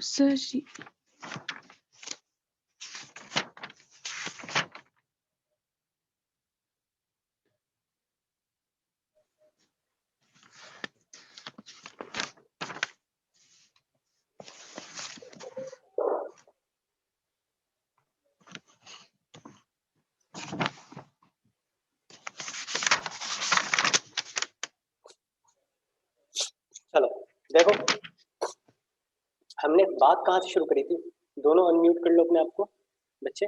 Sir चलो देखो, हमने बात कहाँ से शुरू करी थी? दोनों अनम्यूट कर लो अपने आप को बच्चे।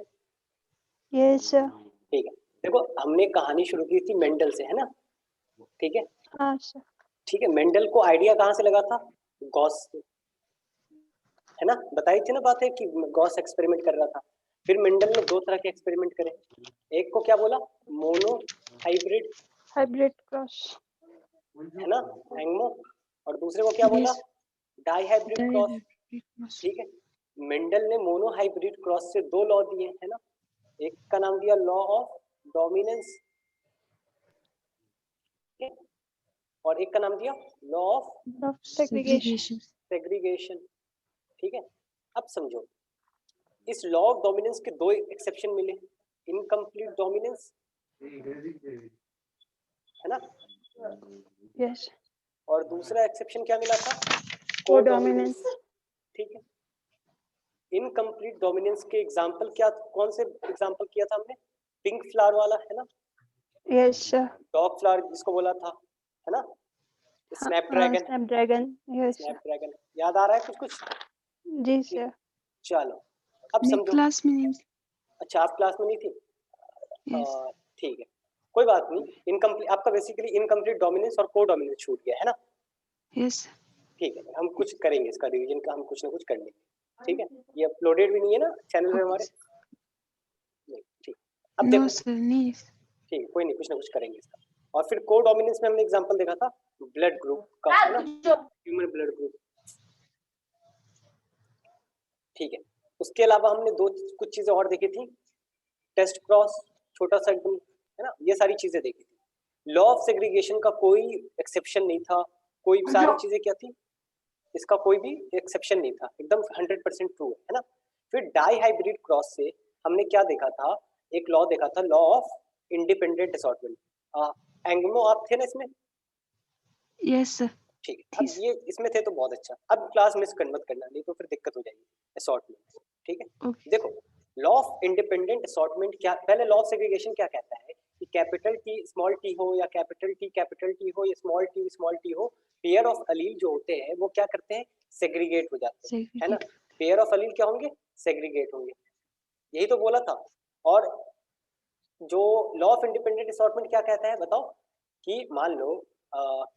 Yes sir. ठीक है, देखो हमने कहानी शुरू की थी मेंडल से, है ना? ठीक है, हाँ सर। ठीक है। मेंडल को आइडिया कहाँ से लगा था? गॉस से, है ना? बताई थी ना बातें कि गॉस एक्सपेरिमेंट कर रहा था। फिर मेंडल ने दो तरह के एक्सपेरिमेंट करे। एक को क्या बोला? मोनो हाइब्रिड, हाइब्रिड क्रॉस, है ना, एंगमो। और दूसरे को क्या बोला? Dihybrid cross. ठीक है, मेंडल ने मोनो हाइब्रिड क्रॉस से दो लॉ दिए, है ना? एक का नाम दिया लॉ ऑफ डोमिनेंस, और एक का नाम दिया लॉ ऑफ सेग्रीगेशन। सेग्रीगेशन। ठीक है, अब समझो, इस लॉ ऑफ डोमिनेंस के दो एक्सेप्शन मिले। इनकम्प्लीट डोमिनेंस, है ना? यस। और दूसरा एक्सेप्शन क्या मिला था? कोडोमिनेंस। ठीक है, इनकम्प्लीट डोमिनेंस के एग्जांपल क्या, कौन से एग्जांपल किया था हमने? पिंक फ्लावर वाला, है ना? Yes sir. डॉग फ्लावर जिसको बोला था, है ना? Snapdragon. Snapdragon. Yes sir. Snapdragon याद आ रहा है कुछ कुछ? जी सर। चलो अब मैं समझो। क्लास में नहीं। अच्छा, आप क्लास में नहीं थी? यस ठीक है, कोई बात नहीं। इनकम्प्लीट आपका बेसिकली इनकम्प्लीट डोमिनेंस और को डोमिनेंस छूट गया, है ना? यस ठीक है, हम कुछ करेंगे इसका रिवीजन का, हम कुछ ना कुछ कर लेंगे। ठीक है, ये अपलोडेड भी नहीं है ना चैनल पे हमारे? नहीं, ठीक। अब नो देखो, सर नहीं। ठीक है, कोई नहीं, कुछ ना कुछ करेंगे इसका। और फिर को डोमिनेंस में हमने एग्जांपल देखा था ब्लड ग्रुप का, है ना? Human blood group. ठीक है, उसके अलावा हमने दो कुछ चीजें और देखी थी। टेस्ट क्रॉस, छोटा सा एकदम, है ना? ये सारी चीजें देखी थी। लॉ ऑफ सेग्रीगेशन का कोई एक्सेप्शन नहीं था, कोई सारी चीजें क्या थी, इसका कोई भी एक्सेप्शन नहीं था, एकदम 100% ट्रू है ना? फिर डाई हाइब्रिड क्रॉस से हमने क्या देखा था? एक लॉ देखा था, law of independent assortment. Anglo आप थे ना इसमें? Yes sir. ठीक है, अब ये इसमें थे तो बहुत अच्छा। अब क्लास मिस मत करना, नहीं तो फिर दिक्कत हो जाएगी असॉर्टमेंट। ठीक है, देखो लॉ ऑफ इंडिपेंडेंट असॉर्टमेंट क्या, पहले लॉ ऑफ सेग्रीगेशन क्या कहता है कि कैपिटल टी स्मॉल टी हो, या कैपिटल टी हो, या स्मॉल टी हो, पेयर ऑफ अलील जो होते हैं वो क्या करते हैं? सेग्रीगेट हो जाते हैं, है ना? पेयर ऑफ अलील क्या होंगे? सेग्रीगेट होंगे, यही तो बोला था। और जो लॉ ऑफ इंडिपेंडेंट असॉर्टमेंट क्या कहता है बताओ? कि मान लो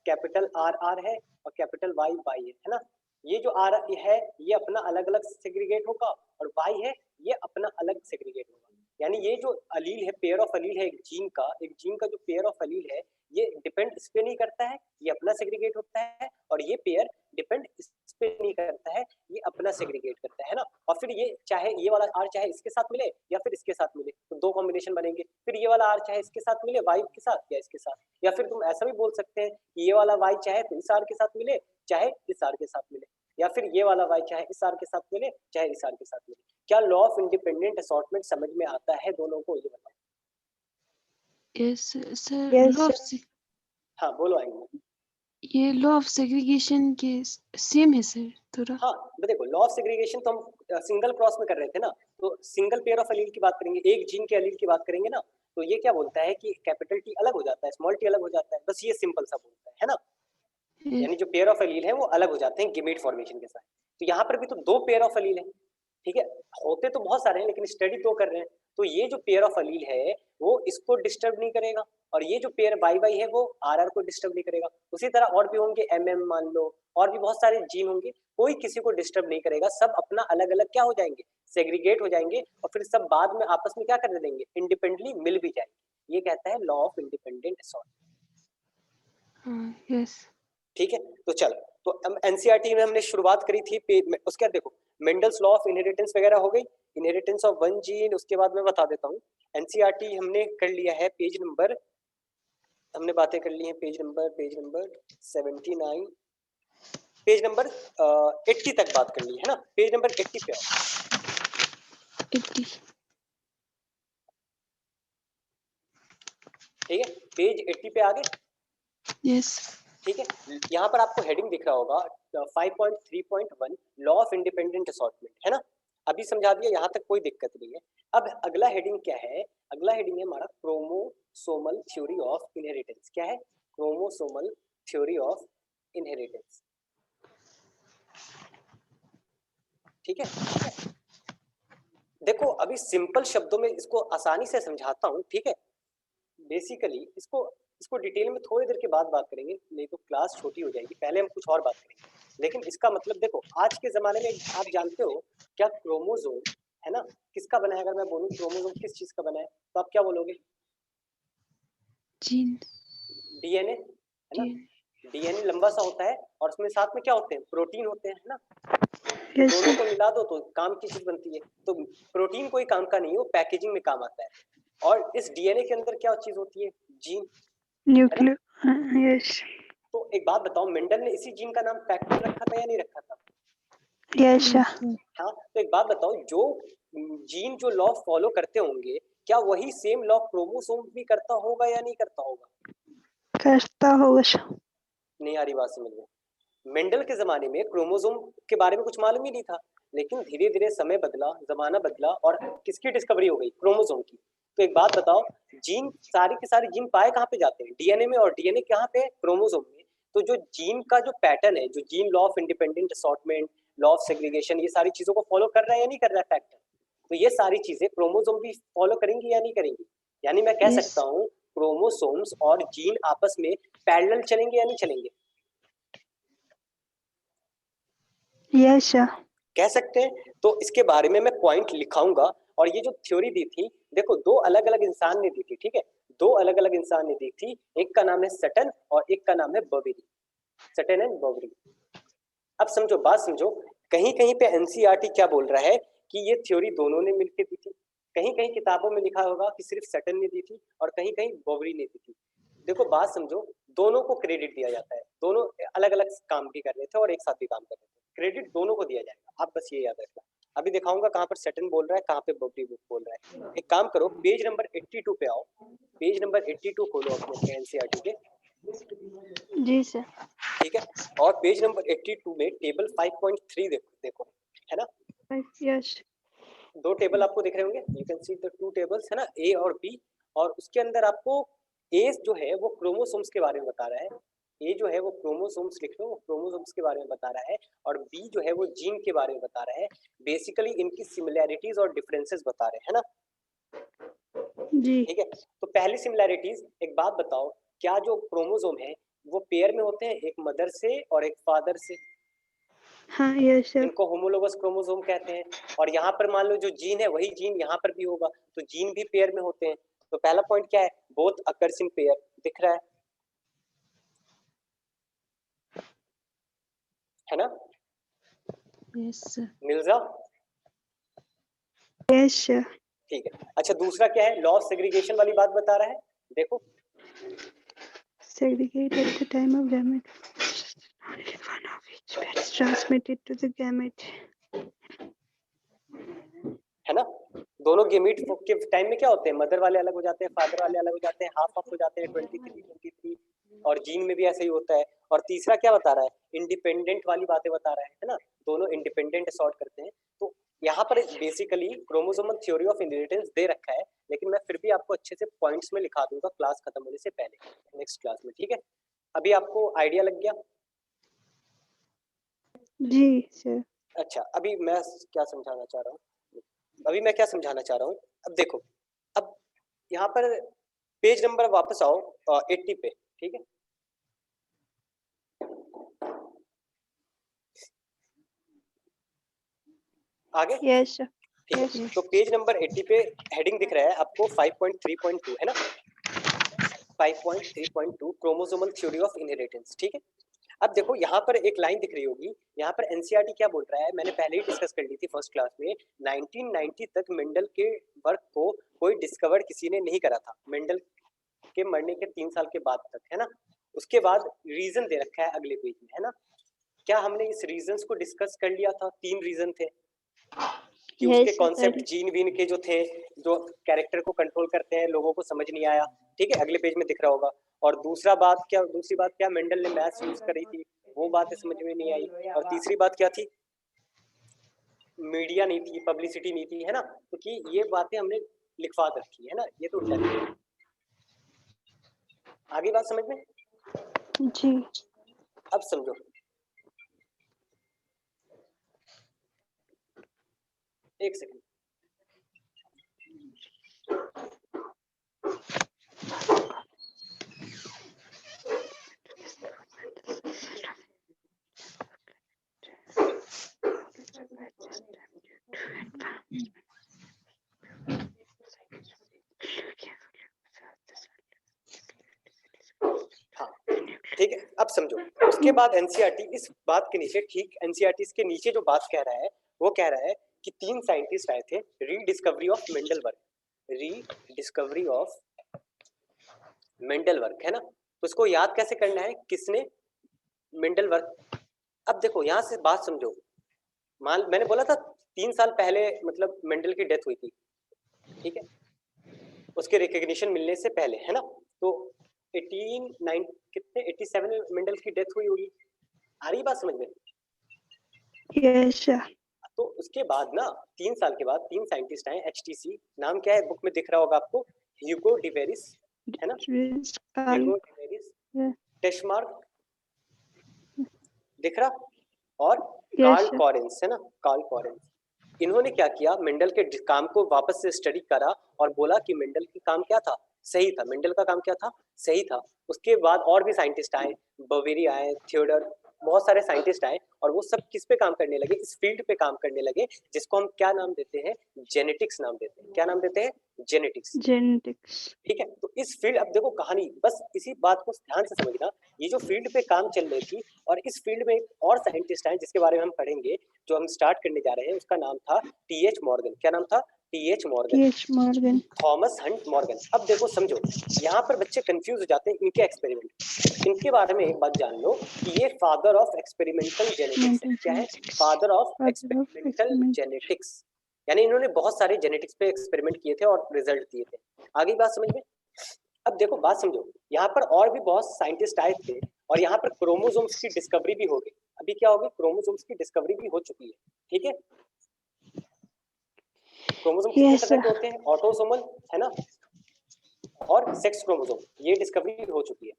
कैपिटल आर आर है और कैपिटल वाई वाई है ना? ये जो आर है ये अपना अलग अलग सेग्रीगेट होगा, और वाई है ये अपना अलग सेग्रीगेट होगा। यानी ये जो अलील है, पेयर ऑफ अलील है एक जीन का जो पेयर ऑफ अलील है, ये डिपेंड इस पे नहीं करता है, ये अपना सेग्रीगेट होता है। और ये पेयर डिपेंड इस पे नहीं करता है, ये अपना सेग्रीगेट करता है ना? और फिर ये चाहे ये वाला आर चाहे इसके साथ मिले या फिर इसके साथ मिले, तो दो कॉम्बिनेशन बनेंगे। फिर ये वाला आर चाहे इसके साथ मिले वाई के साथ या इसके साथ, या फिर तुम ऐसा भी बोल सकते हैं कि ये वाला वाई चाहे तो इस आर के साथ मिले चाहे इस आर के साथ मिले, या फिर ये वाला वाई चाहे इस आर के साथ मिले चाहे इस आर के साथ मिले। क्या लॉ ऑफ इंडिपेंडेंट असॉर्टमेंट समझ में आता है दोनों को? ये बताओ। Yes sir. हाँ बोलो आएंगे। ये लॉ ऑफ सेग्रीगेशन के सेम है सर थोड़ा। हाँ देखो, लॉ ऑफ सेग्रीगेशन तो हम सिंगल क्रॉस में कर रहे थे ना, तो सिंगल पेयर ऑफ अलील की बात करेंगे, एक जीन के अलील की बात करेंगे ना, तो ये क्या बोलता है कि कैपिटल टी अलग हो जाता है, स्मॉल टी अलग हो जाता है, बस ये सिंपल सा बोलता है ना? यानी जो पेयर ऑफ अलील है वो अलग हो जाते हैं गेमेट फॉर्मेशन के साथ। तो यहाँ पर भी तो दो पेयर ऑफ अलील है, ठीक है? होते तो बहुत सारे हैं लेकिन स्टडी तो कर रहे हैं। तो ये जो पेयर ऑफ अलील है वो इसको डिस्टर्ब नहीं करेगा, और ये जो पेयर वाई वाई है वो आर आर को डिस्टर्ब नहीं करेगा। उसी तरह और भी होंगे, एम एम मान लो, और भी बहुत सारे जीन होंगे, कोई किसी को डिस्टर्ब नहीं करेगा, सब अपना अलग अलग क्या हो जाएंगे? सेग्रीगेट हो जाएंगे, और फिर सब बाद में आपस में क्या कर देंगे? इंडिपेंडेंटली मिल भी जाएंगे। ये कहता है law of independent assortment. Yes ठीक है, तो चलो, तो हम एनसीईआरटी में हमने शुरुआत करी थी उसके बाद देखो मेंडल्स लॉ ऑफ इनहेरिटेंस वगैरह हो गई, इनहेरिटेंस ऑफ वन जीन। उसके बाद मैं बता देता हूँ, एनसीईआरटी हमने कर लिया है पेज नंबर, हमने बातें कर ली हैं पेज नंबर 79, पेज नंबर 80 तक बात करनी है ना, पेज नंबर 80 पे आओ। 80 ठीक है, पेज 80 पे आ गए। यस ठीक है, यहाँ पर आपको हेडिंग दिख रहा होगा 5.3.1 लॉ ऑफ इंडिपेंडेंट असॉर्टमेंट, है ना। अभी समझा दिया, यहाँ तक कोई दिक्कत नहीं है। अब अगला हेडिंग क्या है, अगला हेडिंग है हमारा क्रोमोसोमल थ्योरी ऑफ इनहेरिटेंस। क्या है, क्रोमोसोमल थ्योरी ऑफ इनहेरिटेंस। ठीक है, देखो अभी सिंपल शब्दों में इसको आसानी से समझाता हूँ। ठीक है, बेसिकली इसको डिटेल में थोड़ी देर के बाद बात करेंगे, नहीं तो क्लास छोटी हो जाएगी। पहले हम कुछ और बात करेंगे। लेकिन इसका मतलब देखो, आज के जमाने में आप जानते हो क्या क्रोमोसोम है ना, किसका बना है? अगर मैं बोलूं क्रोमोसोम किस चीज का बना है, तो आप क्या बोलोगे? जीन डीएनए, है ना। डीएनए लंबा सा होता है और उसमें साथ में क्या होते हैं? प्रोटीन होते हैं, है ना। Yes, दोनों sir. को मिला दो तो काम की चीज बनती है। तो प्रोटीन कोई काम का नहीं है, वो पैकेजिंग में काम आता है। और इस डीएनए के अंदर क्या चीज होती है? जीन। Nuclear. Yes. तो एक बात बताओ, मेंडल ने इसी जीन का नाम फैक्टर रखा था या नहीं रखा था? Yes, sir. हाँ, तो एक बात बताओ, जो जीन जो लॉ फॉलो करते होंगे, क्या वही सेम लॉ क्रोमोसोम भी करता होगा या नहीं करता होगा? करता होगा sir. नहीं आ रही बात समझ में? मेंडल के जमाने में क्रोमोसोम के बारे में कुछ मालूम ही नहीं था, लेकिन धीरे धीरे समय बदला, जमाना बदला और किसकी डिस्कवरी हो गई? क्रोमोसोम की। तो एक बात बताओ, जीन सारी के सारे जीन पाए कहाँ पे जाते हैं? डीएनए में, और डीएनए कहाँ पे? क्रोमोसोम में। तो जो जीन का जो पैटर्न है, जो gene law of independent assortment, law of segregation, ये सारी चीजों को फॉलो कर रहा है या नहीं कर रहा है फैक्टर? तो ये सारी चीजें क्रोमोसोम भी फॉलो करेंगी या नहीं करेंगी? यानी मैं कह Yes. सकता हूँ क्रोमोसोम्स और जीन आपस में पैरेलल चलेंगे या नहीं चलेंगे? Yes, sir. कह सकते हैं। तो इसके बारे में मैं पॉइंट लिखाऊंगा। और ये जो थ्योरी दी थी, देखो दो अलग अलग इंसान ने दी थी। ठीक है, दो अलग अलग इंसान ने दी थी, एक का नाम है सटन और एक का नाम है बवेरी। Sutton and बवेरी। अब समझो, बात समझो, कहीं कहीं पे एनसीईआरटी क्या बोल रहा है कि ये थ्योरी दोनों ने मिलकर दी थी। कहीं कहीं किताबों में लिखा होगा कि सिर्फ सटन ने दी थी और कहीं कहीं बवेरी ने दी थी। देखो बात समझो, दोनों को क्रेडिट दिया जाता है, दोनों अलग अलग काम भी कर रहे थे और एक साथ भी काम कर रहे थे, क्रेडिट दोनों को दिया जाएगा। आप बस ये याद रखना। अभी दिखाऊंगा कहाँ पर सटन बोल रहा है, कहाँ पे बवेरी बोल रहा है। एक काम करो, पेज नंबर 82 पे आओ। पेज नंबर 82 खोलो अपने एनसीईआरटी के। जी sir. ठीक है, और पेज नंबर 82 में टेबल 5.3 देखो, है ना। Yes. दो टेबल आपको दिख रहे होंगे, you can see the two tables, है ना, ए और बी। और उसके अंदर आपको ए जो है वो क्रोमोसोम्स के बारे में बता रहा है, ए जो है वो क्रोमोसोम्स लिख लो, वो क्रोमोसोम्स के बारे में बता रहा है, और बी जो है वो जीन के बारे में बता रहा है। बेसिकली इनकी सिमिलैरिटीज और डिफरेंसेस बता रहे हैं, है ना। जी. ठीक है, तो पहली सिमिलैरिटीज, एक बात बताओ, क्या जो क्रोमोसोम है वो पेयर में होते हैं, एक मदर से और एक फादर से? हाँ yes sir. इनको होमोलोगस क्रोमोसोम कहते हैं। और यहाँ पर मान लो जो जीन है वही जीन यहाँ पर भी होगा, तो जीन भी पेयर में होते हैं। तो पहला पॉइंट क्या है? बोथ अकर्स इन पेयर, दिख रहा है ना। Yes. Mirza, Yes sir. ठीक है। अच्छा, दूसरा क्या है? लॉ ऑफ सेग्रीगेशन वाली बात बता रहा है, देखो। Segregate at the time of gamete. One of each gets transmitted to the gamete. है ना, दोनों गेमीट के टाइम में क्या होते हैं? मदर वाले अलग हो जाते हैं, फादर वाले अलग हो जाते हैं, हाफ ऑफ हो जाते हैं 23-23। और जीन में भी ऐसा ही होता है। और तीसरा क्या बता रहा है? इंडिपेंडेंट वाली बातें बता रहा है ना, दोनों इंडिपेंडेंट सॉर्ट करते हैं। तो यहाँ पर basically chromosomal theory of inheritance दे रखा है, लेकिन मैं फिर भी आपको अच्छे से पॉइंट्स में लिखा दूंगा क्लास खत्म होने से पहले, नेक्स्ट क्लास में। ठीक है, अभी आपको आइडिया लग गया? जी sir. अच्छा, अभी मैं क्या समझाना चाह रहा हूँ, अब देखो, अब यहाँ पर पेज नंबर वापस आओ 80 पे। ठीक है, आगे। Yes sir. ठीक है, Yes. तो पेज नंबर 80 पे हेडिंग दिख रहा है आपको 5.3.2, है ना। 5.3.2 क्रोमोसोमल थ्योरी ऑफ इनहेरिटेंस। ठीक है, अब देखो यहाँ पर एक लाइन दिख रही होगी, यहाँ पर एनसीईआरटी क्या बोल रहा है, मैंने पहले ही डिस्कस कर ली थी फर्स्ट क्लास में। 1990 तक मेंडल के वर्क को कोई डिस्कवर किसी ने नहीं करा था, मेंडल के मरने के 3 साल के बाद तक, है ना। उसके बाद रीजन दे रखा है अगले पेज में, है ना। क्या हमने इस रीजंस को डिस्कस कर लिया था? 3 रीजन थे कि Yes, उसके sir, कॉन्सेप्ट कर- जीन वीन के जो थे, जो कैरेक्टर को कंट्रोल करते हैं, लोगों को समझ नहीं आया। ठीक है, अगले पेज में दिख रहा होगा। और दूसरी बात क्या मेंडल ने मैथ्स यूज करी थी, वो बातें समझ में नहीं आई। और तीसरी बात क्या थी? मीडिया नहीं थी, पब्लिसिटी नहीं थी, है ना? क्योंकि ये बातें हमने लिखवा रखी है ना, ये तो उल्टा है। आगे बात समझ में? जी अब समझो, एक सेकंड। हाँ ठीक है, अब समझो। उसके बाद एनसीईआरटी इस बात के नीचे, ठीक एनसीईआरटी इसके नीचे जो बात कह रहा है, वो कह रहा है कि 3 साइंटिस्ट आए थे, रीडिस्कवरी ऑफ मेंडलवर्क, रीडिस्कवरी ऑफ मेंडलवर्क, है ना? तो उसको याद कैसे करना है, किसने? मेंडलवर्क। अब देखो यहाँ से बात समझो। मैंने बोला था 3 साल पहले मतलब मेंडल की डेथ हुई थी, ठीक है, उसके रिकग्निशन मिलने से पहले, है ना? तो 87 में मेंडल की डेथ हुई होगी। आ रही बात समझ में? Yes, sir. तो उसके बाद ना 3 साल के बाद 3 साइंटिस्ट आए, HTC नाम क्या है, बुक में दिख रहा होगा आपको, ह्यूगो डिवेरिस, है ना? Yes, ह्यूगो डिवेरिस, yeah. टेशमार्क दिख रहा, और Yes, कार्ल sir. कॉरेंस, है ना? Carl Correns. इन्होंने क्या किया, मेंडल के काम को वापस से स्टडी करा और बोला कि मेंडल का काम क्या था, सही था। मेंडल का काम क्या था, सही था। उसके बाद और भी साइंटिस्ट आए, बवेरी आए, थियोडर, बहुत सारे साइंटिस्ट आए, और वो सब किस पे काम करने लगे, इस फील्ड पे काम करने लगे जिसको हम क्या नाम देते हैं, जेनेटिक्स नाम देते हैं। क्या नाम देते हैं? जेनेटिक्स। Genetics. ठीक है, तो इस फील्ड, अब देखो कहानी, बस इसी बात को ध्यान से समझना। ये जो फील्ड पे काम चल रही थी, और इस फील्ड में एक और साइंटिस्ट आए जिसके बारे में हम पढ़ेंगे, जो हम स्टार्ट करने जा रहे हैं, उसका नाम था टीएच मॉर्गन। क्या नाम था? T H Morgan, T.H. Morgan. Thomas Hunt Morgan. अब देखो समझो, यहाँ पर बच्चे कंफ्यूज हो जाते हैं, इनके एक्सपेरिमेंट, इनके बारे में एक बात जान लो कि ये फादर ऑफ एक्सपेरिमेंटल जेनेटिक्स है। क्या है? Father of Father of experimental experiment. Genetics. यानी इन्होंने बहुत सारे जेनेटिक्स पे एक्सपेरिमेंट किए थे और रिजल्ट दिए थे। आगे बात समझ में? अब देखो बात समझो, यहाँ पर और भी बहुत साइंटिस्ट आए थे, और यहाँ पर क्रोमोसोम्स की डिस्कवरी भी हो गई। अभी क्या होगी, क्रोमोसोम्स की डिस्कवरी भी हो चुकी है। ठीक है, क्रोमोसोम कितने Yes, तरह sir. के होते हैं? ऑटोसोमल, है ना, और सेक्स क्रोमोसोम, ये डिस्कवरी हो चुकी है।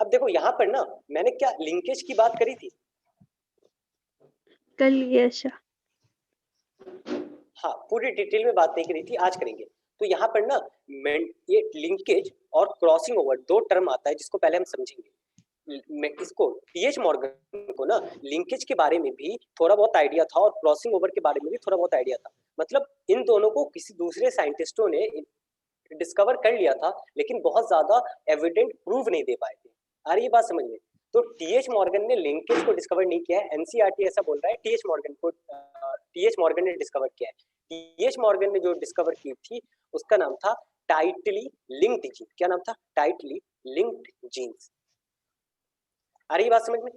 अब देखो यहाँ पर ना, मैंने क्या लिंकेज की बात करी थी? कल yes, sir. हाँ, पूरी डिटेल में बात नहीं करी थी, आज करेंगे। तो यहाँ पर ना ये लिंकेज और क्रॉसिंग ओवर दो टर्म आता है, जिसको पहले हम समझेंगे। मैं इसको टीएच मॉर्गन को ना लिंकेज के बारे में भी थोड़ा बहुत आइडिया था, और क्रॉसिंग ओवर के बारे में भी थोड़ा बहुत आइडिया था। मतलब इन दोनों को किसी दूसरे साइंटिस्टों ने डिस्कवर कर लिया था, लेकिन बहुत ज्यादा एविडेंट प्रूव नहीं दे पाए थे। आ रही है बात समझ में? तो टीएच मॉर्गन ने लिंकेज को डिस्कवर नहीं किया है, एनसीईआरटी ऐसा बोल रहा है। टीएच मॉर्गन ने डिस्कवर किया है। टीएच मॉर्गन ने जो डिस्कवर की थी, उसका नाम था टाइटली लिंक्ड जीन। क्या नाम था? Tightly linked genes. आ रही है बात समझ में?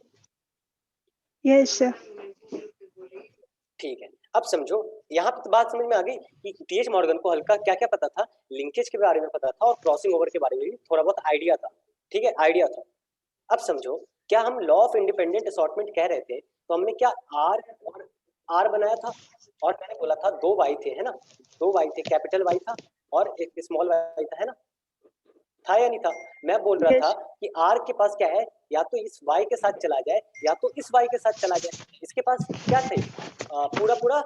Yes, sir. ठीक है, अब समझो, यहाँ पर बात समझ में आ गई कि टीएच मॉर्गन को हल्का क्या क्या पता था, लिंकेज के बारे में पता था, और क्रॉसिंग ओवर के बारे में भी थोड़ा बहुत आइडिया था। ठीक है, आइडिया था। अब समझो, क्या हम लॉ ऑफ इंडिपेंडेंट असॉर्टमेंट कह रहे थे, तो हमने क्या आर और आर बनाया था, और मैंने बोला था 2 वाई थे, है ना? 2 वाई थे, कैपिटल वाई था और एक स्मॉल वाई था, है ना? था या नहीं था? मैं बोल रहा था Yes. कि आर के पास क्या है, या तो इस वाई के साथ चला जाए, या तो इस वाई के साथ चला जाए। इसके पास क्या थे, पूरा पूरा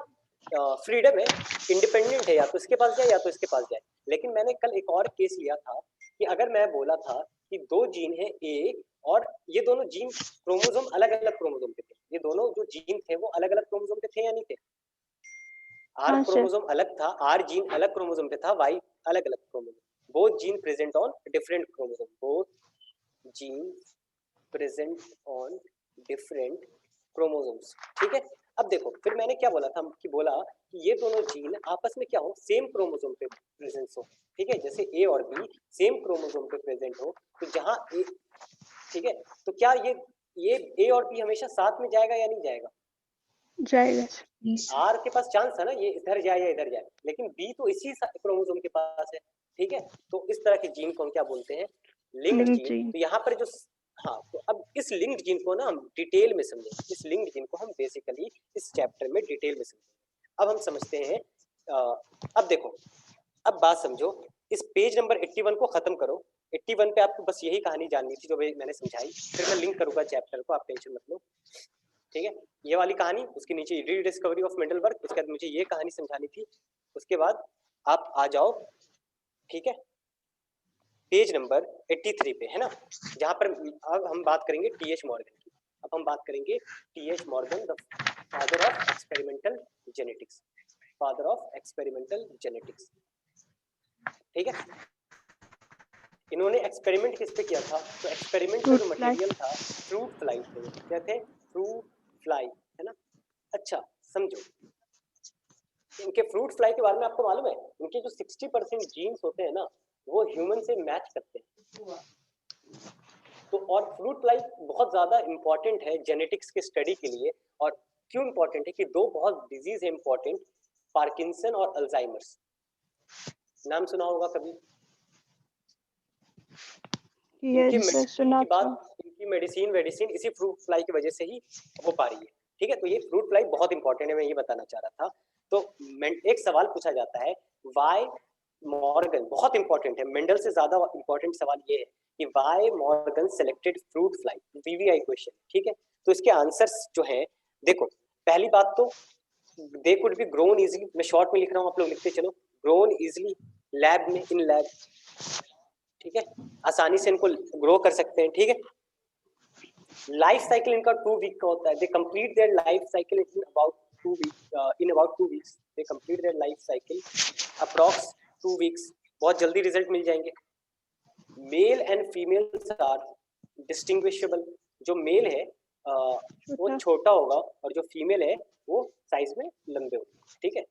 फ्रीडम है, इंडिपेंडेंट है, या तो इसके पास जाए या तो इसके पास जाए। लेकिन मैंने कल एक और केस लिया था कि अगर मैं बोला था कि 2 जीन है ए, और ये दोनों जीन क्रोमोसोम अलग अलग क्रोमोसोम पे थे, ये दोनों जो जीन थे वो अलग अलग क्रोमोसोम पे थे या नहीं थे? आर हाँ, sir. क्रोमोसोम अलग था, आर जीन अलग क्रोमोसोम पे था, वाई अलग अलग chromosome. Both gene present on different chromosome, both gene present on different chromosomes. ठीक है, अब देखो, फिर मैंने क्या बोला था कि बोला कि ये दोनों जीन आपस में क्या हो, सेम क्रोमोसोम पे प्रेजेंस हो। ठीक है, जैसे ए और बी सेम क्रोमोसोम पे प्रेजेंट हो, तो जहां ए, ठीक है, तो क्या ये ये ए और बी हमेशा साथ में जाएगा या नहीं जाएगा? जाएगा। आर के पास चांस है ना ये इधर जाए या इधर जाए, लेकिन बी तो इसी क्रोमोसोम के पास है, ठीक है। तो इस तरह के जीन को हम क्या बोलते हैं? Linked gene. तो यहाँ पर जो हाँ, तो अब इस लिंक्ड जीन को ना हम डिटेल में समझेंगे। इस लिंक्ड जीन को हम बेसिकली इस चैप्टर में डिटेल में समझेंगे। अब हम समझते हैं, अब देखो, अब बात समझो, इस पेज नंबर 81 को खत्म करो। 81 पे आपको बस यही कहानी जाननी थी जो मैंने समझाई, फिर मैं लिंक करूंगा चैप्टर को, आप टेंशन मत लो, ठीक है। ये वाली कहानी, उसके नीचे रीडिस्कवरी ऑफ मेंडलबर्ग, उसके बाद मुझे ये कहानी समझानी थी, उसके बाद आप आ जाओ, ठीक है, पेज नंबर 83 पे, है ना, जहां पर अब हम बात करेंगे टीएच मॉर्गन की। अब हम बात करेंगे T H Morgan, the father of experimental genetics, father of experimental genetics, ठीक है। इन्होंने एक्सपेरिमेंट किस पे किया था? तो एक्सपेरिमेंट का जो मटेरियल था फ्रूट फ्लाई थे, क्या थे? फ्रूट फ्लाई, है ना। अच्छा समझो, इनके फ्रूट फ्लाई के बारे में आपको मालूम है, इनके जो 60% जीन्स होते हैं ना, वो ह्यूमन से मैच करते हैं। तो और फ्रूट फ्लाई बहुत ज्यादा इंपॉर्टेंट है जेनेटिक्स के स्टडी के लिए। और क्यों इंपॉर्टेंट है कि दो बहुत डिजीज है इंपॉर्टेंट, पार्किंसन और अल्जाइमर्स, नाम सुना होगा कभी? इनकी मेडिसिन इसी फ्रूट फ्लाई की वजह से ही हो पा रही है, ठीक है। तो ये फ्रूट फ्लाई बहुत इंपॉर्टेंट है, मैं ये बताना चाह रहा था। तो एक सवाल पूछा जाता है, व्हाई मॉर्गन, बहुत इंपॉर्टेंट है, मेंडल से ज्यादा इंपॉर्टेंट सवाल ये है कि why Morgan selected fruit fly, VVI question, ठीक है। तो इसके आंसर्स जो है, देखो, पहली बात तो they could be grown easily, मैं शॉर्ट में लिख रहा हूँ, आप लोग लिखते चलो, ग्रोन इजीली लैब में, इन लैब, ठीक है, आसानी से इनको ग्रो कर सकते हैं, ठीक है। लाइफ साइकिल इनका 2 वीक का होता है, they complete their life cycle in about 2 weeks, they complete their life cycle approx 2 weeks, बहुत जल्दी रिजल्ट मिल जाएंगे। Male and female are distinguishable, जो मेल है वो छोटा होगा और जो फीमेल है वो साइज में लंबे होंगे, ठीक है।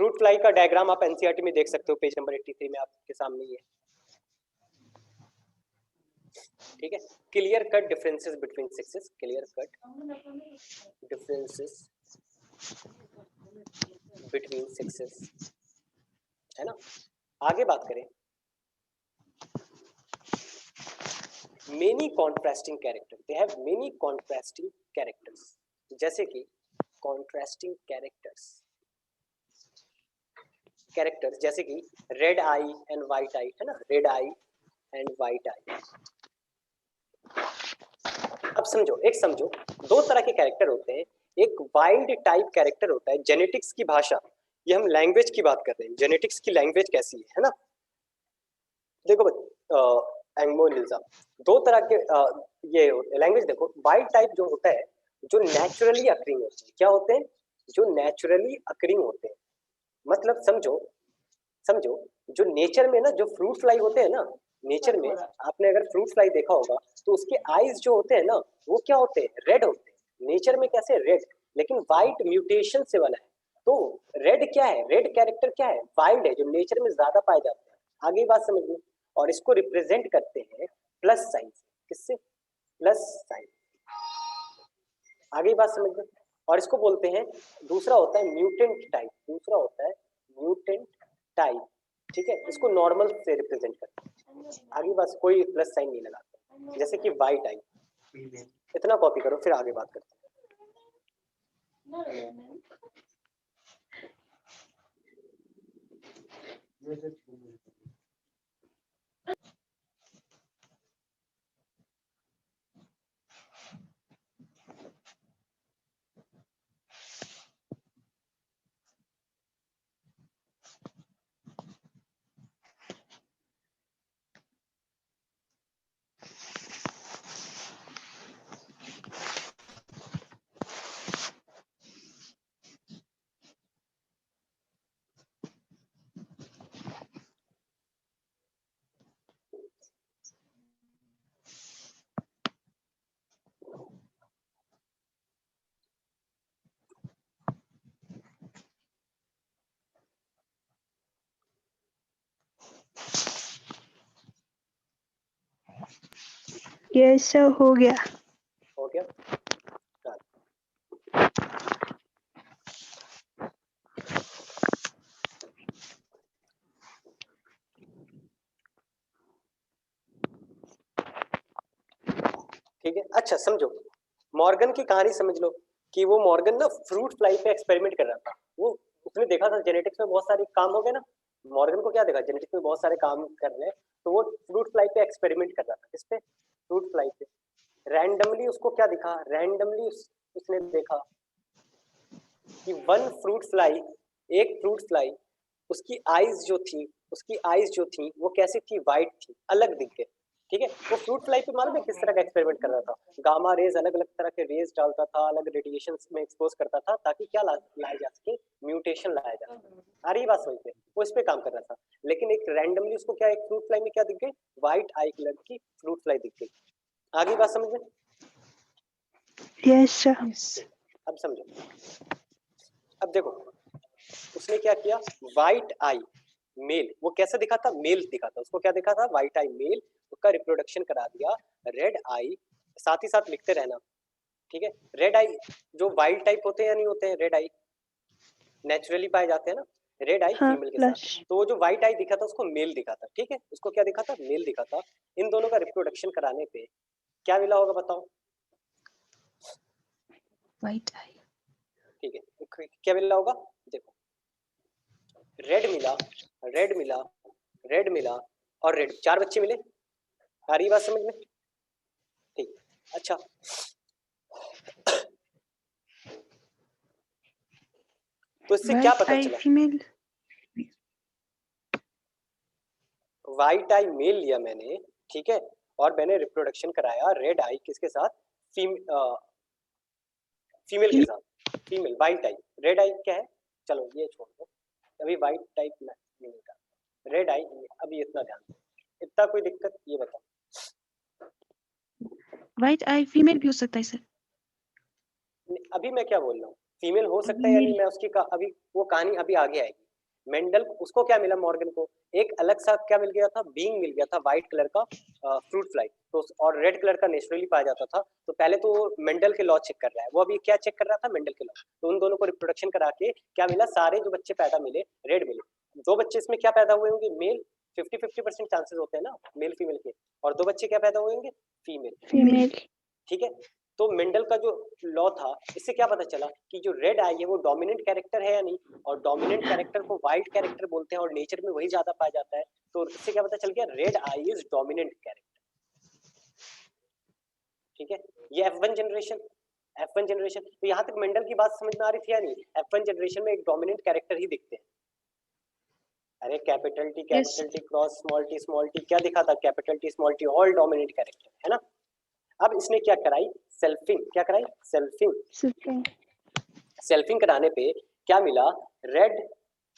फ्रूट फ्लाई का डायग्राम आप एनसीईआरटी में देख सकते हो, पेज नंबर 83 में आपके सामने ही है, ठीक है। Clear cut differences between sexes, clear cut differences between sexes, है ना। आगे बात करें, many contrasting character, they have many contrasting characters, जैसे कि कॉन्ट्रास्टिंग कैरेक्टर्स जैसे कि रेड आई एंड व्हाइट आई, है ना, रेड आई एंड व्हाइट आई। अब समझो, दो तरह के कैरेक्टर होते हैं, एक वाइल्ड टाइप कैरेक्टर होता है, जेनेटिक्स की भाषा, ये हम लैंग्वेज की बात कर रहे हैं, जेनेटिक्स की लैंग्वेज कैसी है ना। देखो एंगमो निल्जा, दो तरह के ये लैंग्वेज, देखो वाइल्ड टाइप जो होता है, जो नेचुरली अकरिंग होते हैं, क्या होते हैं? जो नेचुरली अकरिंग होते हैं, मतलब समझो जो नेचर में ना, जो फ्रूट फ्लाई होते हैं ना, नेचर में आपने अगर फ्रूट फ्लाई देखा होगा तो उसके आईज जो होते हैं ना, वो क्या होते हैं? रेड होते हैं। नेचर में कैसे? रेड, लेकिन वाइट म्यूटेशन से बना है। तो रेड क्या है? रेड कैरेक्टर क्या है? वाइल्ड है, जो नेचर में ज्यादा पाए जाते हैं। आगे बात समझ लो, और इसको रिप्रेजेंट करते हैं प्लस साइन से, किससे? Plus sign. आगे बात समझ लो, और इसको बोलते हैं, दूसरा होता है म्यूटेंट टाइप, दूसरा होता है म्यूटेंट टाइप, ठीक है, इसको नॉर्मल से रिप्रेजेंट करते हैं। आगे बस कोई प्लस साइन नहीं लगाते, जैसे कि वाइट आई। इतना कॉपी करो, फिर आगे बात करते हैं। ये ऐसा हो गया, ठीक है। अच्छा समझो, मॉर्गन की कहानी समझ लो कि वो मॉर्गन ना फ्रूट फ्लाई पे एक्सपेरिमेंट कर रहा था। वो उसने देखा था जेनेटिक्स में बहुत सारे काम हो गए ना, मॉर्गन को क्या देखा, जेनेटिक्स में बहुत सारे काम कर रहे हैं, तो वो फ्रूट फ्लाई पे एक्सपेरिमेंट कर रहा था। किस पे? फ्रूट फ्लाई पे। रैंडमली उसको क्या दिखा, रैंडमली उसने देखा कि वन फ्रूट फ्लाई, एक फ्रूट फ्लाई, उसकी आईज जो थी वो कैसी थी, वाइट थी, अलग दिख गए। ठीक है। वो फ्रूट फ्लाई पे मालूम है किस तरह का एक्सपेरिमेंट कर रहा था, गामा रेज, अलग अलग तरह के रेज डालता था, अलग रेडिएशन में एक्सपोज करता था ताकि क्या लाया जा सके, म्यूटेशन लाया जा सके। आ रही बात समझ में? वो इस पे काम कर रहा था। लेकिन एक रैंडमली उसको क्या, एक फ्रूट फ्लाई में क्या दिख गई, व्हाइट आई कलर की फ्रूट फ्लाई दिख गई। आगे बात समझ में? Yes sir. अब समझो, अब देखो उसने क्या किया, व्हाइट आई मेल, वो कैसे दिखा था, मेल दिखा था, उसको क्या दिखा था, व्हाइट आई मेल, उसका रिप्रोडक्शन करा दिया। रेड आई, साथ ही साथ लिखते रहना, ठीक है। रेड आई जो वाइल्ड टाइप होते हैं या नहीं होते हैं, रेड आई नेचुरली पाए जाते हैं ना, रेड आई हाँ, फीमेल के साथ। तो वो जो व्हाइट आई दिखा था उसको मेल दिखा था, ठीक है, उसको क्या दिखा था, मेल दिखा था। इन दोनों का रिप्रोडक्शन कराने पे क्या मिला होगा बताओ? व्हाइट आई। ठीक है, क्या मिला होगा, देखो रेड मिला, रेड मिला, रेड मिला और रेड, 4 बच्चे मिले। आ रही बात समझ में? ठीक। अच्छा तो इससे क्या पता चला, फीमेल, व्हाइट आई मेल लिया मैंने, ठीक है, और मैंने रिप्रोडक्शन कराया रेड आई किसके साथ, फीमेल के साथ, फीमेल व्हाइट आई। रेड आई क्या है, चलो ये छोड़ दो, अभी व्हाइट टाइप नहीं का, रेड आई, अभी इतना ध्यान दो, इतना कोई दिक्कत, ये बताओ। व्हाइट आई फीमेल भी हो सकता है सर? अभी मैं क्या बोल रहा हूँ, फीमेल हो सकता है या नहीं, मैं उसकी अभी वो कहानी अभी आगे आएगी। मेंडल उसको क्या मिला, मॉर्गन को एक अलग सा क्या मिल गया था, बीइंग मिल गया था, व्हाइट कलर का फ्रूट फ्लाई, तो और रेड कलर का नेचुरली पाया जाता था। तो पहले तो मेंडल के लॉ चेक कर रहा है, वो अभी क्या चेक कर रहा था, मेंडल के लॉ। तो उन दोनों को रिप्रोडक्शन करा के क्या मिला, सारे जो बच्चे पैदा मिले रेड मिले। 2 बच्चे इसमें क्या पैदा हुए होंगे, मेल, 50-50% चांसेस होते हैं ना मेल फीमेल के, और 2 बच्चे क्या पैदा हुए होंगे, फीमेल। ठीक है। तो मेंडल का जो लॉ था, इससे क्या पता चला कि जो रेड आई है वो डोमिनेंट कैरेक्टर है या नहीं, और डोमिनेंट कैरेक्टर को वाइल्ड कैरेक्टर बोलते हैं और नेचर में वही ज्यादा पाया जाता है। तो इससे क्या पता चल गया, red I is dominant character. ठीक है, ये F1 जनरेशन। तो यहाँ तक मेंडल की बात समझ में आ रही थी या नहीं, F1 जनरेशन में एक डोमिनेंट कैरेक्टर ही दिखते हैं। अरे capital T cross small T क्या दिखा था, capital T small T all dominant character है ना। अब इसने क्या कराई, सेल्फिंग, क्या कराई, सेल्फिंग कराने पे क्या मिला, रेड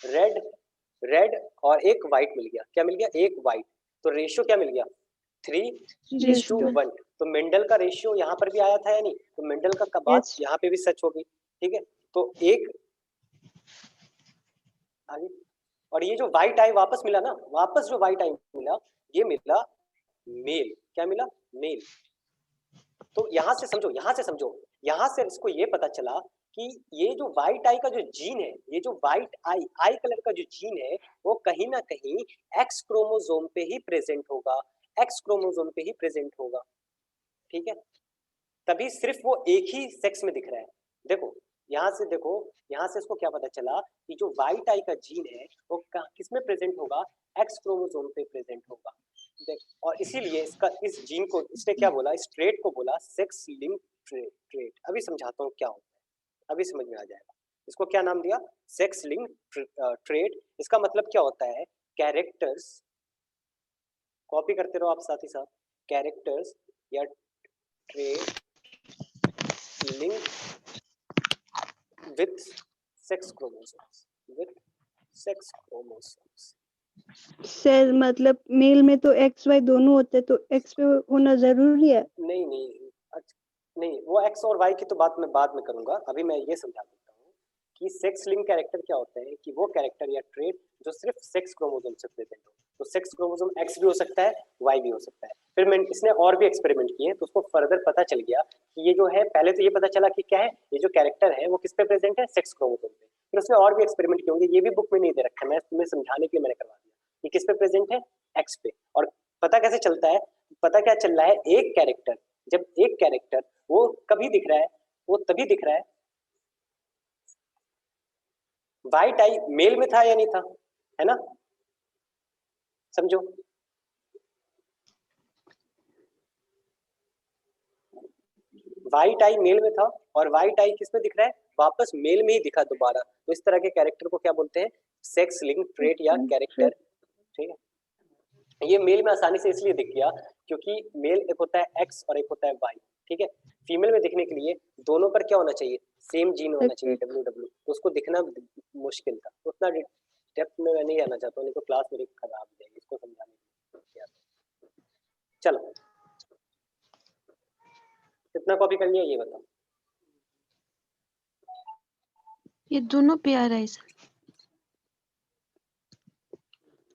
रेड रेड और एक व्हाइट मिल गया। क्या मिल गया, एक व्हाइट। तो रेशियो क्या मिल गया, 3:1। तो मेंडल का रेशियो यहाँ पर भी आया था या नहीं, तो मेंडल का बात यहाँ पे भी सच होगी। ठीक है, तो एक आगे, और ये जो व्हाइट आई वापस मिला ना, वापस जो व्हाइट आई मिला, ये मिला मेल। क्या मिला, मेल। तो यहाँ से समझो, यहाँ से इसको ये पता चला कि ये जो व्हाइट आई का जो जीन है, ये जो व्हाइट आई कलर का जो जीन है, वो कहीं ना कहीं एक्स क्रोमोसोम पे ही प्रेजेंट होगा, एक्स क्रोमोसोम पे ही प्रेजेंट होगा। ठीक है, तभी सिर्फ वो एक ही सेक्स में दिख रहा है। देखो यहाँ से इसको क्या पता चला कि जो व्हाइट आई का जीन है वो किस में प्रेजेंट होगा, एक्स क्रोमोसोम पे प्रेजेंट होगा। देख, और इसीलिए इसका इस जीन को इसने क्या बोला, इस ट्रेट को बोला सेक्स लिंक ट्रेट। अभी समझाता हूँ क्या होता है, अभी समझ में आ जाएगा। इसको क्या नाम दिया, सेक्स लिंक ट्रेट। इसका मतलब क्या होता है, कैरेक्टर्स, कॉपी करते रहो आप साथ ही साथ, कैरेक्टर्स या trait linked with sex chromosomes, with sex chromosomes। Sir मतलब मेल में तो एक्स वाई दोनों होते हैं, तो एक्स पे होना जरूरी है? नहीं नहीं, वो एक्स और वाई की तो बात मैं बाद में करूंगा, अभी मैं ये समझा देता हूँ कि सेक्स लिंक कैरेक्टर क्या होता है, कि वो कैरेक्टर या ट्रेट जो सिर्फ सेक्स क्रोमोसोम से प्रेजेंट हो। तो सेक्स क्रोमोसोम एक्स भी हो सकता है, वाई भी हो सकता है। फिर मैं इसने और भी एक्सपेरिमेंट किए तो उसको फर्दर पता चल गया कि ये जो है, पहले तो ये पता चला कि क्या है, ये जो कैरेक्टर है वो किस पे प्रेजेंट है, सेक्स क्रोमोसोम पे। फिर उसने और भी एक्सपेरिमेंट किए होंगे, ये भी बुक में नहीं दे रखा है, मैं तुम्हें समझाने के लिए मैंने करवा दिया कि किस पे प्रेजेंट है, एक्स पे। और पता कैसे चलता है, पता क्या चल रहा है, एक कैरेक्टर जब एक कैरेक्टर वो कभी दिख रहा है, वो तभी दिख रहा है वाइट आई मेल में था या नहीं था, है ना, समझो। वाइट आई मेल में था और वाइट आई किस में दिख रहा है, वापस मेल में ही दिखा दोबारा, तो इस तरह के कैरेक्टर को क्या बोलते हैं, सेक्स लिंक ट्रेट या कैरेक्टर। ठीक है, ये मेल में आसानी से इसलिए दिख गया क्योंकि मेल एक होता है एक्स और एक होता है वाई। ठीक है, फीमेल में दिखने के लिए दोनों पर क्या होना चाहिए, सेम जीन होना चाहिए WW, तो उसको दिखना मुश्किल था, उतना डेप्थ में मैं नहीं आना चाहता हूँ, नहीं तो क्लास मेरी खराब हो जाएगी इसको समझाने की। चलो कितना कॉपी कर लिया ये बताओ। ये दोनों पे आ रहा है सर।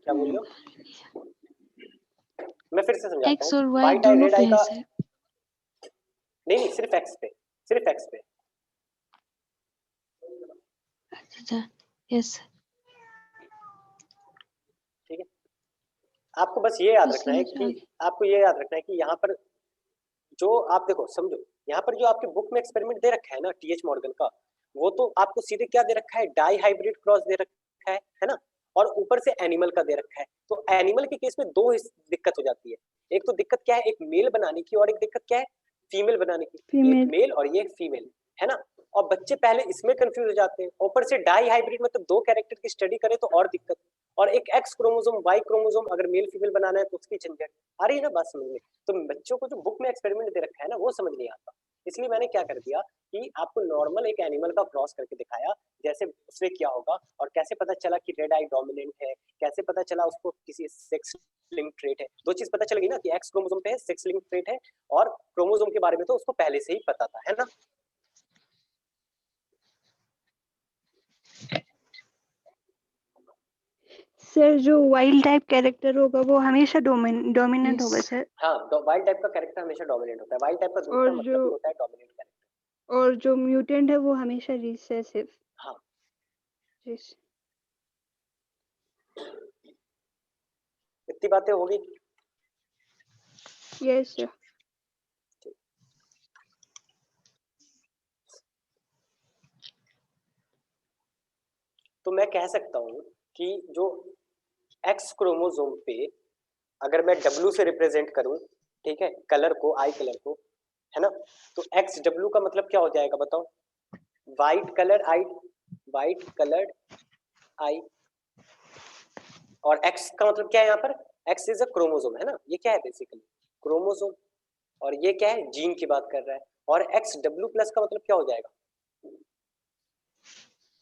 क्या बोल रहे हो, मैं फिर से समझाता एक्स हूँ। और वाई वाइट आई दोनों रेड पे आई है का, सर। नहीं सिर्फ एक्स पे, सिर्फ एक्स पे। अच्छा यस। ठीक है, आपको बस ये याद तो रखना है समझ आ कि गया। आपको ये याद रखना है कि यहाँ पर जो आप देखो समझो, यहाँ पर जो आपके बुक में एक्सपेरिमेंट दे रखा है ना TH मॉर्गन का, वो तो आपको सीधे क्या दे रखा है, डाई हाइब्रिड क्रॉस दे रखा है ना, और ऊपर से एनिमल का दे रखा है। तो एनिमल के केस में दो दिक्कत हो जाती है, एक तो दिक्कत क्या है, एक मेल बनाने की, और एक दिक्कत क्या है, फीमेल बनाने की। एक मेल और ये फीमेल, है ना, और बच्चे पहले इसमें कंफ्यूज हो जाते हैं, ऊपर से डाई हाइब्रिड मतलब दो कैरेक्टर की स्टडी करें तो और दिक्कत, और एक एक्स क्रोमोसोम वाई क्रोमोसोम अगर मेल फीमेल बनाना है तो उसकी झंझट। आ रही है ना बात समझ में, तो बच्चों को जो बुक में एक्सपेरिमेंट दे रखा है ना वो समझ नहीं आता, इसलिए मैंने क्या कर दिया कि आपको नॉर्मल एक एनिमल का क्रॉस करके दिखाया, जैसे उसमें क्या होगा और कैसे पता चला कि रेड आई डोमिनेंट है, कैसे पता चला उसको किसी सेक्स लिंक ट्रेट है। दो चीज पता चलेगी ना कि एक्स क्रोमोसोम पे है, सेक्स लिंक ट्रेट है, और क्रोमोसोम के बारे में तो उसको पहले से ही पता था, है ना। सर जो वाइल्ड टाइप कैरेक्टर होगा वो हमेशा डोमिनेंट होगा यस। सर। हाँ, वाइल्ड टाइप का कैरेक्टर हमेशा डोमिनेंट होता है, वाइल्ड टाइप का दूसरा और मतलब भी होता है डोमिनेंट कैरेक्टर। और जो म्यूटेंट है वो हमेशा रिसेसिव। हाँ, इतनी बातें होगी। Yes sir. तो मैं कह सकता हूँ कि जो एक्स क्रोमोसोम पे अगर मैं W से रिप्रेजेंट करूं, ठीक है, कलर को, आई कलर को, है ना, तो XW का मतलब क्या हो जाएगा बताओ, white colour I, white coloured आई, और X का मतलब क्या है यहाँ पर, X इज अ क्रोमोसोम, है ना, ये क्या है बेसिकली क्रोमोसोम, और ये क्या है जीन की बात कर रहा है, और XW प्लस का मतलब क्या हो जाएगा,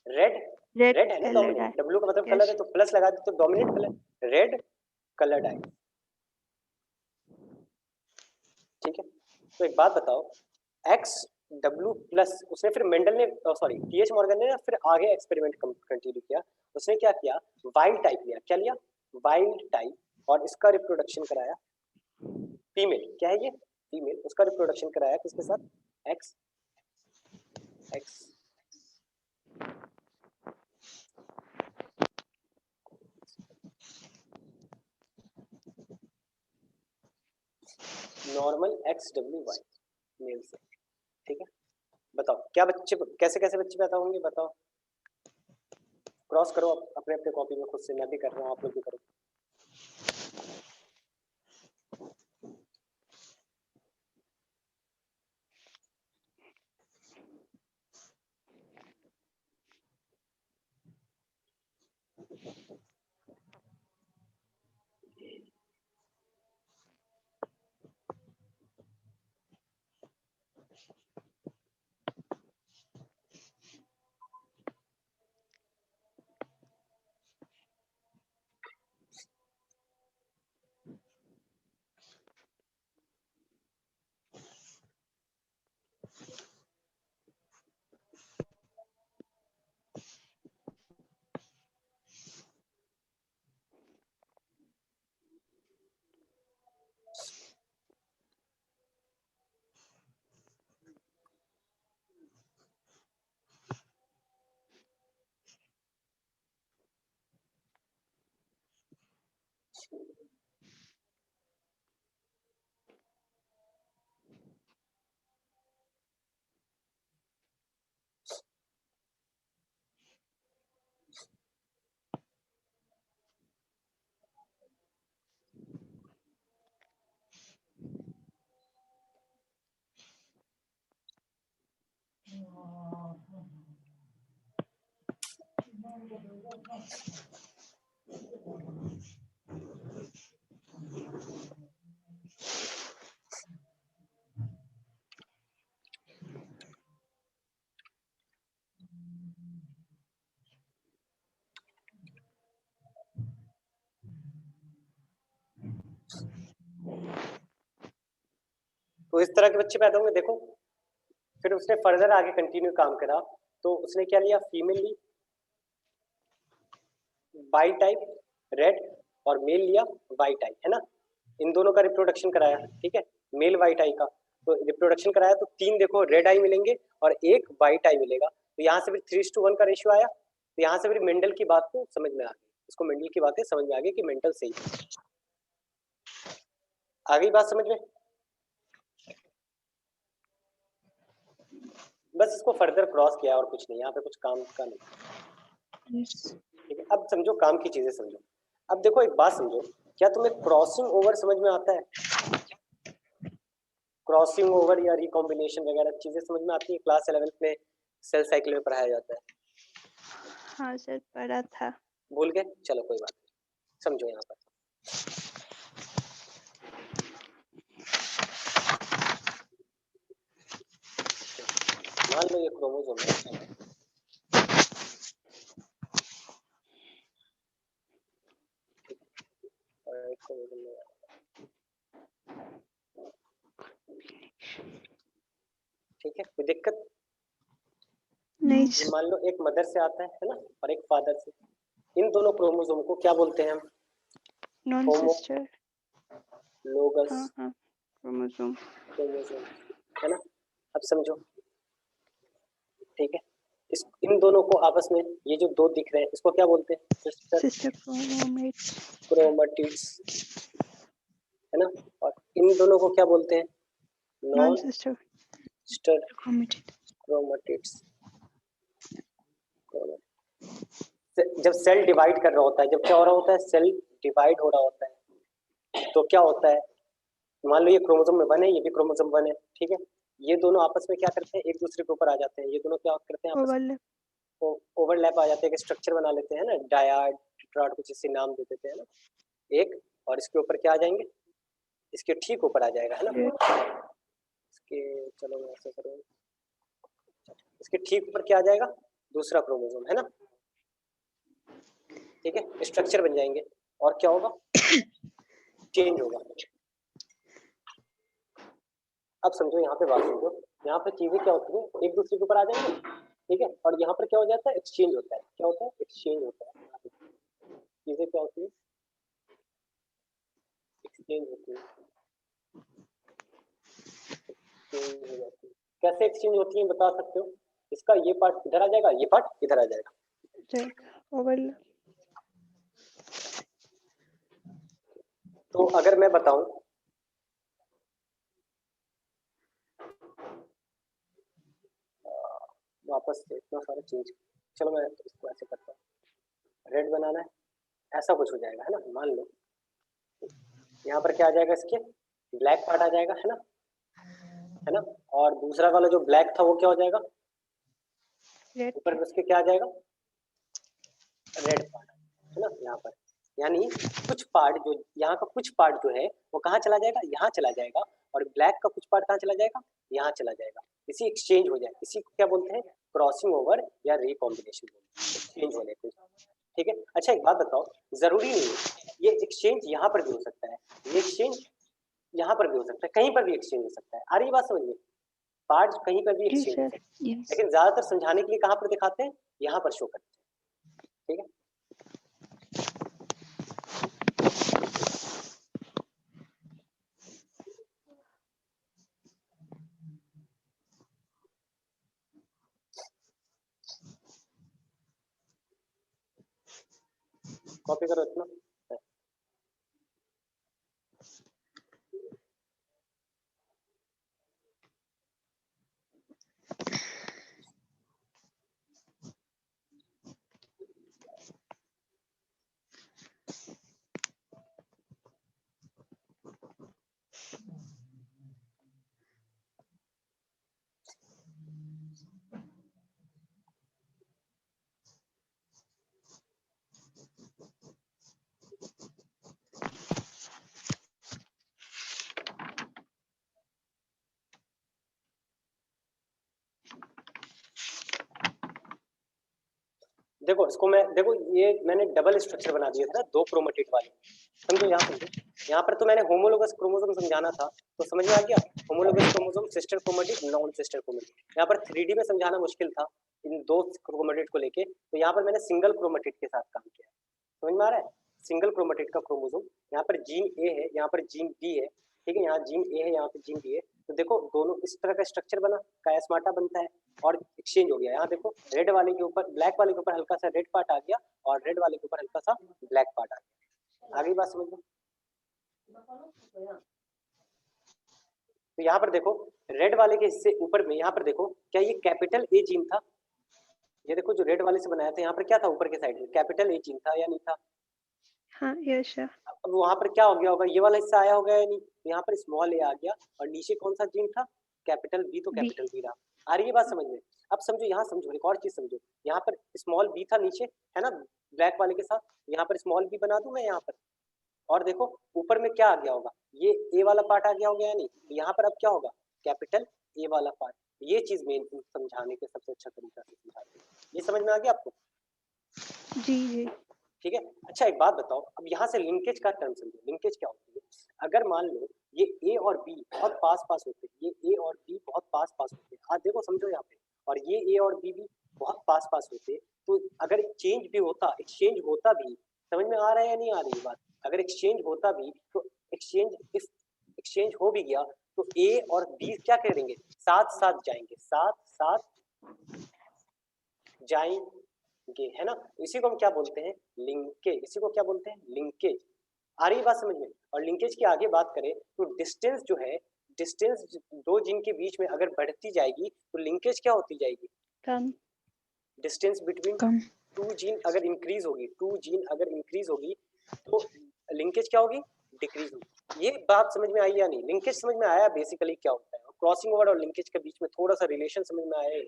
रेड, रेड है ना डोमिनेंट, W का मतलब कलर है तो प्लस लगा दे तो डोमिनेंट कलर, रेड कलर्ड आई। ठीक है, तो एक बात बताओ, XW प्लस, उसने फिर मेंडल ने, सॉरी TH मॉर्गन ने फिर आगे एक्सपेरिमेंट कंटिन्यू किया, उसने क्या किया, वाइल्ड टाइप लिया, क्या लिया, वाइल्ड टाइप, और इसका रिप्रोडक्शन कराया, फीमेल क्या है ये, फीमेल, उसका रिप्रोडक्शन कराया किसके साथ, X, X, normal XWY male से। ठीक है, बताओ क्या बच्चे, कैसे कैसे बच्चे पैदा होंगे बताओ, क्रॉस करो अपने अपने कॉपी में खुद से, मैं भी कर रहा हूँ, आप लोग भी करो। तो इस तरह के बच्चे पैदा होंगे। देखो फिर उसने फर्दर आगे कंटिन्यू काम करा, तो उसने क्या लिया, फीमेल ली बाई टाइप रेड और मेल लिया वाई टाइप, है ना। इन दोनों का रिप्रोडक्शन कराया, ठीक है, मेल वाइट आई का। तो रिप्रोडक्शन कराया तो 3 देखो रेड आई मिलेंगे और 1 वाइट आई मिलेगा। तो यहाँ से फिर 3:1 का रेशियो आया। तो यहाँ से फिर मेंडल की बात को समझ में आ गई, इसको मेंडल की बातें समझ में आ गई कि मेंडल सही है। आ गई बात समझ में? बस इसको फर्दर क्रॉस किया और कुछ नहीं, यहाँ पे कुछ काम का नहीं। ठीक है, अब समझो काम की चीजें समझो। अब देखो एक बात समझो, क्या तुम्हें क्रॉसिंग ओवर समझ में आता है? क्रॉसिंग ओवर या रिकॉम्बिनेशन वगैरह चीजें समझ में आती है? क्लास 11th में सेल साइकिल में पढ़ाया जाता है। हाँ सर पढ़ा था। भूल गए? चलो कोई बात नहीं, समझो यहाँ पर। मान लो ये क्रोमोसोम है और एक क्रोमोसोम में ठीक है, कोई दिक्कत नहीं ये मान लो एक मदर से आता है ना, और एक फादर से। इन दोनों क्रोमोसोम को क्या बोलते हैं हम? Non sister. लोगस हाँ हाँ क्रोमोसोम। क्रोमोसोम, है ना। अब समझो, ठीक है, इस इन दोनों को आपस में ये जो दो दिख रहे हैं इसको क्या बोलते हैं? Sister chromatids. क्रोमेटिड्स, है ना। और इन दोनों को क्या बोलते हैं? Non non sister sister chromatid. Chromatids. जब सेल डिवाइड कर रहा होता है, जब क्या हो रहा होता है, सेल डिवाइड हो रहा होता है, तो क्या होता है, मान लो ये क्रोमोसोम में 1 है, ये भी क्रोमोसोम 1 है, ठीक है। ये दोनों आपस में क्या करते हैं, एक दूसरे के ऊपर आ जाते हैं। ये दोनों क्या करते हैं, आपस ओवरलैप। में ओवरलैप आ जाते हैं, स्ट्रक्चर बना लेते हैं ना, डायड टेट्राड कुछ इसी नाम दे देते हैं ना एक। और इसके ऊपर क्या आ जाएंगे, इसके ठीक ऊपर आ जाएगा, है ना। इसके चलो मैं ऐसे करूँ, इसके ठीक ऊपर क्या आ जाएगा, दूसरा क्रोमोसोम, है ना। ठीक है, स्ट्रक्चर बन जाएंगे और क्या होगा, चेंज होगा। अब समझो यहाँ पे बात समझो, यहाँ पे चीजें क्या होती है, एक दूसरे के ऊपर आ जाएंगे, ठीक है। और यहाँ पर क्या हो जाता है, एक्सचेंज होता है। क्या होता है, एक्सचेंज होता है। चीजें क्या होती है, एक्सचेंज होती है, एक्सचेंज हो जाती है। कैसे एक्सचेंज होती है बता सकते हो? इसका ये पार्ट इधर आ जाएगा, ये पार्ट इधर आ जाएगा। ओवरलैप। तो अगर मैं बताऊं, वापस से इतना सारा चेंज, चलो मैं इसको ऐसे करता हूँ, रेड बनाना है, ऐसा कुछ हो जाएगा, है ना। मान लो यहाँ पर क्या आ जाएगा, इसके ब्लैक पार्ट आ जाएगा, है ना। और दूसरा वाला जो ब्लैक था वो क्या हो जाएगा, ऊपर उसके क्या आ जाएगा, रेड पार्ट, है ना यहाँ पर। यानी कुछ पार्ट जो यहाँ का कुछ पार्ट जो है वो कहाँ चला जाएगा, यहाँ चला जाएगा। और ब्लैक का कुछ पार्ट कहाँ चला जाएगा, यहाँ चला जाएगा। इसी एक्सचेंज हो जाए, इसी को क्या बोलते हैं, क्रॉसिंग ओवर या रिकॉम्बिनेशन बोलते हैं, एक्सचेंज होने को। ठीक है, अच्छा एक बात बताओ, जरूरी नहीं है ये एक्सचेंज यहाँ पर भी हो सकता है, ये एक्सचेंज यहाँ पर भी हो सकता है, कहीं पर भी एक्सचेंज हो सकता है। आ रही बात समझ में? पार्ट कहीं पर भी जी एक्सचेंज हो सर। सकता है, लेकिन ज्यादातर समझाने के लिए कहाँ पर दिखाते हैं, यहाँ पर शो करते हैं। ठीक है, कॉपी करो इतना। देखो इसको मैं देखो ये मैंने डबल स्ट्रक्चर बना दिया था ना, 2 क्रोमेटिड वाले। समझो यहाँ समझो, यहाँ पर तो मैंने होमोलोगस क्रोमोसोम समझाना था, तो समझ में आ गया। Homologous chromosome, sister chromatid, non sister chromatid. यहाँ पर 3D में समझाना मुश्किल था इन 2 क्रोमेटिड को लेके, तो यहाँ पर मैंने सिंगल क्रोमेटिड के साथ काम किया। समझ में आ रहा है? सिंगल क्रोमेटिड का क्रोमोसोम, यहाँ पर जीन ए है, यहाँ पर जीन बी है, ठीक है, यहाँ जीन ए है, यहाँ पर जीन बी है। तो देखो दोनों इस तरह का स्ट्रक्चर बना, कायास्माटा बनता है और एक्सचेंज हो गया। यहाँ देखो रेड वाले के ऊपर, ब्लैक वाले के ऊपर हल्का सा रेड पार्ट आ गया और रेड वाले के ऊपर हल्का सा ब्लैक पार्ट आ गया। आगे बात समझ लो। तो यहाँ पर देखो रेड वाले के हिस्से ऊपर में, यहाँ पर देखो क्या ये कैपिटल ए जीन था? ये देखो जो रेड वाले से बनाया था, यहाँ पर क्या था ऊपर के साइड में? कैपिटल ए जीन था या नहीं था? हाँ यस सर। अब वहां पर क्या हो गया होगा, ये वाला हिस्सा आया होगा या नहीं? यहाँ पर स्मॉल ए आ गया और नीचे कौन सा जीन था? Capital B. तो कैपिटल बी रहा। आ रही है बात समझ में? अब समझो, यहाँ समझो, एक और चीज समझो, यहाँ पर स्मॉल बी था नीचे, है ना, ब्लैक वाले के साथ। यहाँ पर स्मॉल बी बना दूं मैं यहाँ पर, और देखो ऊपर में क्या आ गया होगा, ये ए वाला पार्ट आ गया होगा या नहीं? यहाँ पर अब क्या होगा? कैपिटल ए वाला पार्ट। ये चीज मेन समझाने के सबसे अच्छा तरीका से समझा रही है। ये समझ में आ गया आपको? जी जी। ठीक है। अच्छा एक बात बताओ, अब यहाँ से लिंकेज का टर्म समझो। लिंकेज क्या होती है? अगर मान लो ये ए और बी बहुत पास पास होते हैं, ये ए और बी बहुत पास पास होते हैं, देखो समझो यहाँ पे, और ये ए और बी भी बहुत पास पास होते, तो अगर चेंज भी होता, एक्सचेंज होता भी, समझ में आ रहा है या नहीं आ रही बात? अगर एक्सचेंज होता भी तो एक्सचेंज हो भी गया तो ए और बी क्या करेंगे? साथ साथ जाएंगे, साथ साथ जाएंगे, है ना? इसी को हम क्या बोलते हैं? लिंकेज। इसी को क्या बोलते हैं? लिंकेज। आ रही बात समझ में? और लिंकेज की आगे बात करें तो डिस्टेंस जो है, डिस्टेंस 2 जीन के बीच में अगर बढ़ती जाएगी तो लिंकेज क्या होती जाएगी? कम। डिस्टेंस बिटवीन कम। 2 जीन अगर इंक्रीज होगी, 2 जीन अगर इंक्रीज होगी तो लिंकेज क्या होगी? डिक्रीज होगी। ये बात समझ में आई या नहीं? लिंकेज समझ में आया बेसिकली क्या होता है? क्रॉसिंग ओवर और लिंकेज के बीच में थोड़ा सा रिलेशन समझ में आया है?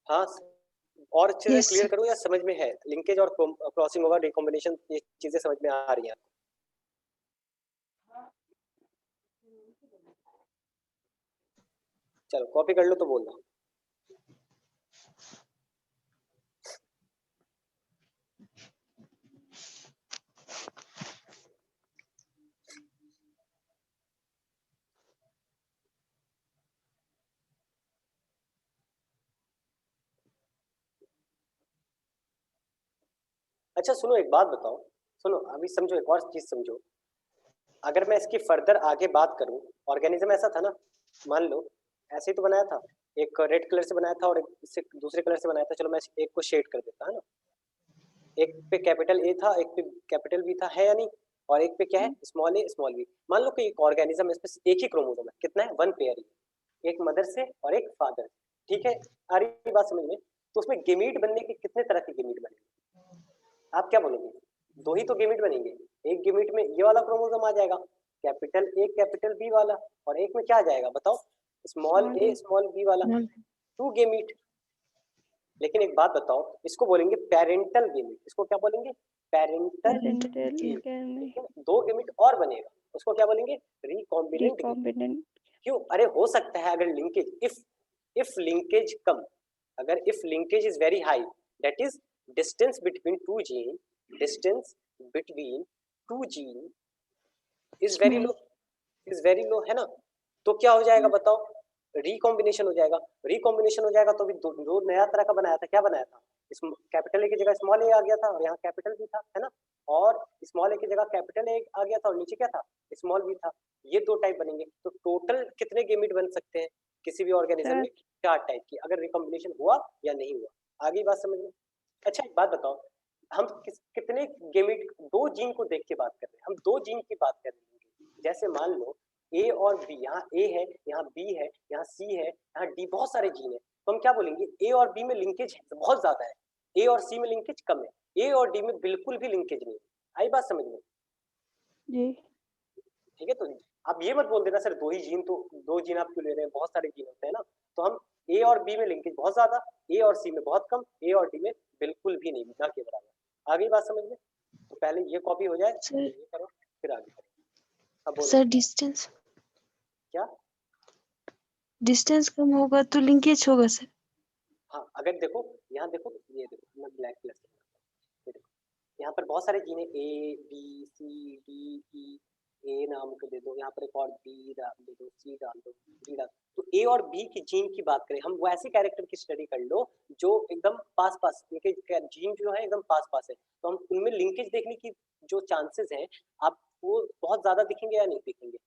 हाँ, और अच्छे से Yes, क्लियर sir. करूं या समझ में है? लिंकेज और क्रॉसिंग ओवर, रिकॉम्बिनेशन, ये चीजें समझ में आ रही हैं? चलो कॉपी कर लो तो बोल दो। अच्छा सुनो एक बात बताओ, सुनो अभी समझो, एक और चीज समझो। अगर मैं इसकी फर्दर आगे बात करूं, ऑर्गेनिज्म ऐसा था ना, मान लो ऐसे ही तो बनाया था, एक रेड कलर से बनाया था और एक इससे दूसरे कलर से बनाया था। चलो मैं एक को शेड कर देता है ना, एक पे कैपिटल ए था, एक पे कैपिटल बी था, है या नहीं? और एक पे क्या है? स्मॉल ए स्मॉल बी। मान लो कि एक ऑर्गेनिज्म है, इसमें एक ही क्रोमोसोम है, कितना है? 1 पेयर ही, एक मदर से और एक फादर। ठीक है, आ रही बात समझ में? तो उसमें गेमीट बनने के कितने तरह के गेमीट बनेंगे? आप क्या बोलोगे? 2 ही तो गेमीट बनेंगे। एक गेमीट में ये वाला क्रोमोसोम आ जाएगा, कैपिटल ए कैपिटल बी वाला, और एक में क्या आ जाएगा बताओ? स्मॉल ए स्मॉल बी वाला। 2 गेमीट। लेकिन एक बात बताओ, इसको बोलेंगे पेरेंटल गेमीट। इसको क्या बोलेंगे? Parental gamete. लेकिन 2 गेमीट और बनेगा, उसको क्या बोलेंगे? Recombinant gamete. क्यों? अरे हो सकता है अगर लिंकेज, इफ लिंकेज कम, अगर if linkage is very high, that is distance between 2 gene, distance between 2 gene is very low, is very low, है ना? तो क्या हो जाएगा बताओ? रिकॉम्बिनेशन हो जाएगा। रिकॉम्बिनेशन हो जाएगा तो भी दो नया तरह का बनाया था। क्या बनाया था? इस कैपिटल ए की जगह स्मॉल ए आ गया था और यहाँ कैपिटल बी था, है ना? और स्मॉल ए की जगह कैपिटल ए आ गया था और नीचे क्या था? स्मॉल बी था। ये 2 टाइप बनेंगे। तो टोटल कितने गेमीट बन सकते हैं किसी भी ऑर्गेनिज्म में? 4 टाइप की, अगर रिकॉम्बिनेशन हुआ या नहीं हुआ। आगे बात समझ में? अच्छा एक बात बताओ, हम कितने गेमीट, 2 जीन को देख के बात कर रहे हैं, हम 2 जीन की बात कर रहे हैं। जैसे मान लो ए और बी, यहाँ ए है, यहाँ बी है, यहाँ सी है, यहाँ डी, बहुत सारे जीन है, तो हम क्या बोलेंगे? ए और बी में लिंकेज बहुत ज्यादा है, ए और सी में लिंकेज कम है, ए और डी में बिल्कुल भी लिंकेज नहीं है। आई बात समझ में? जी। ठीक है, तो आप ये मत बोल देना सर 2 ही जीन, तो 2 जीन आप क्यों ले रहे हैं? बहुत सारे जीन होते हैं ना। तो हम ए और बी में लिंकेज बहुत ज्यादा, ए और सी में बहुत कम, ए और डी में बिल्कुल भी नहीं, ना के बराबर। आगे बात समझ में? तो पहले ये कॉपी हो जाए, ये करो, फिर आगे करें। अब बोलो सर डिस्टेंस क्या? डिस्टेंस कम होगा तो लिंकेज होगा सर। हाँ, अगर देखो यहाँ देखो, ये देखो मैं ब्लैक कलर से ये देखो, यहाँ पर बहुत सारे जीन है, A B C D E, ए नाम को दे दो, यहाँ पर एक और बी दे दो, सी डाल दो, डी डाल। तो ए और बी की जीन की बात करें, हम वैसे कैरेक्टर की स्टडी कर लो जो एकदम पास पास, उनके जीन जो है एकदम पास पास है, तो हम उनमें लिंकेज देखने की जो चांसेस है आप वो बहुत ज्यादा दिखेंगे या नहीं दिखेंगे।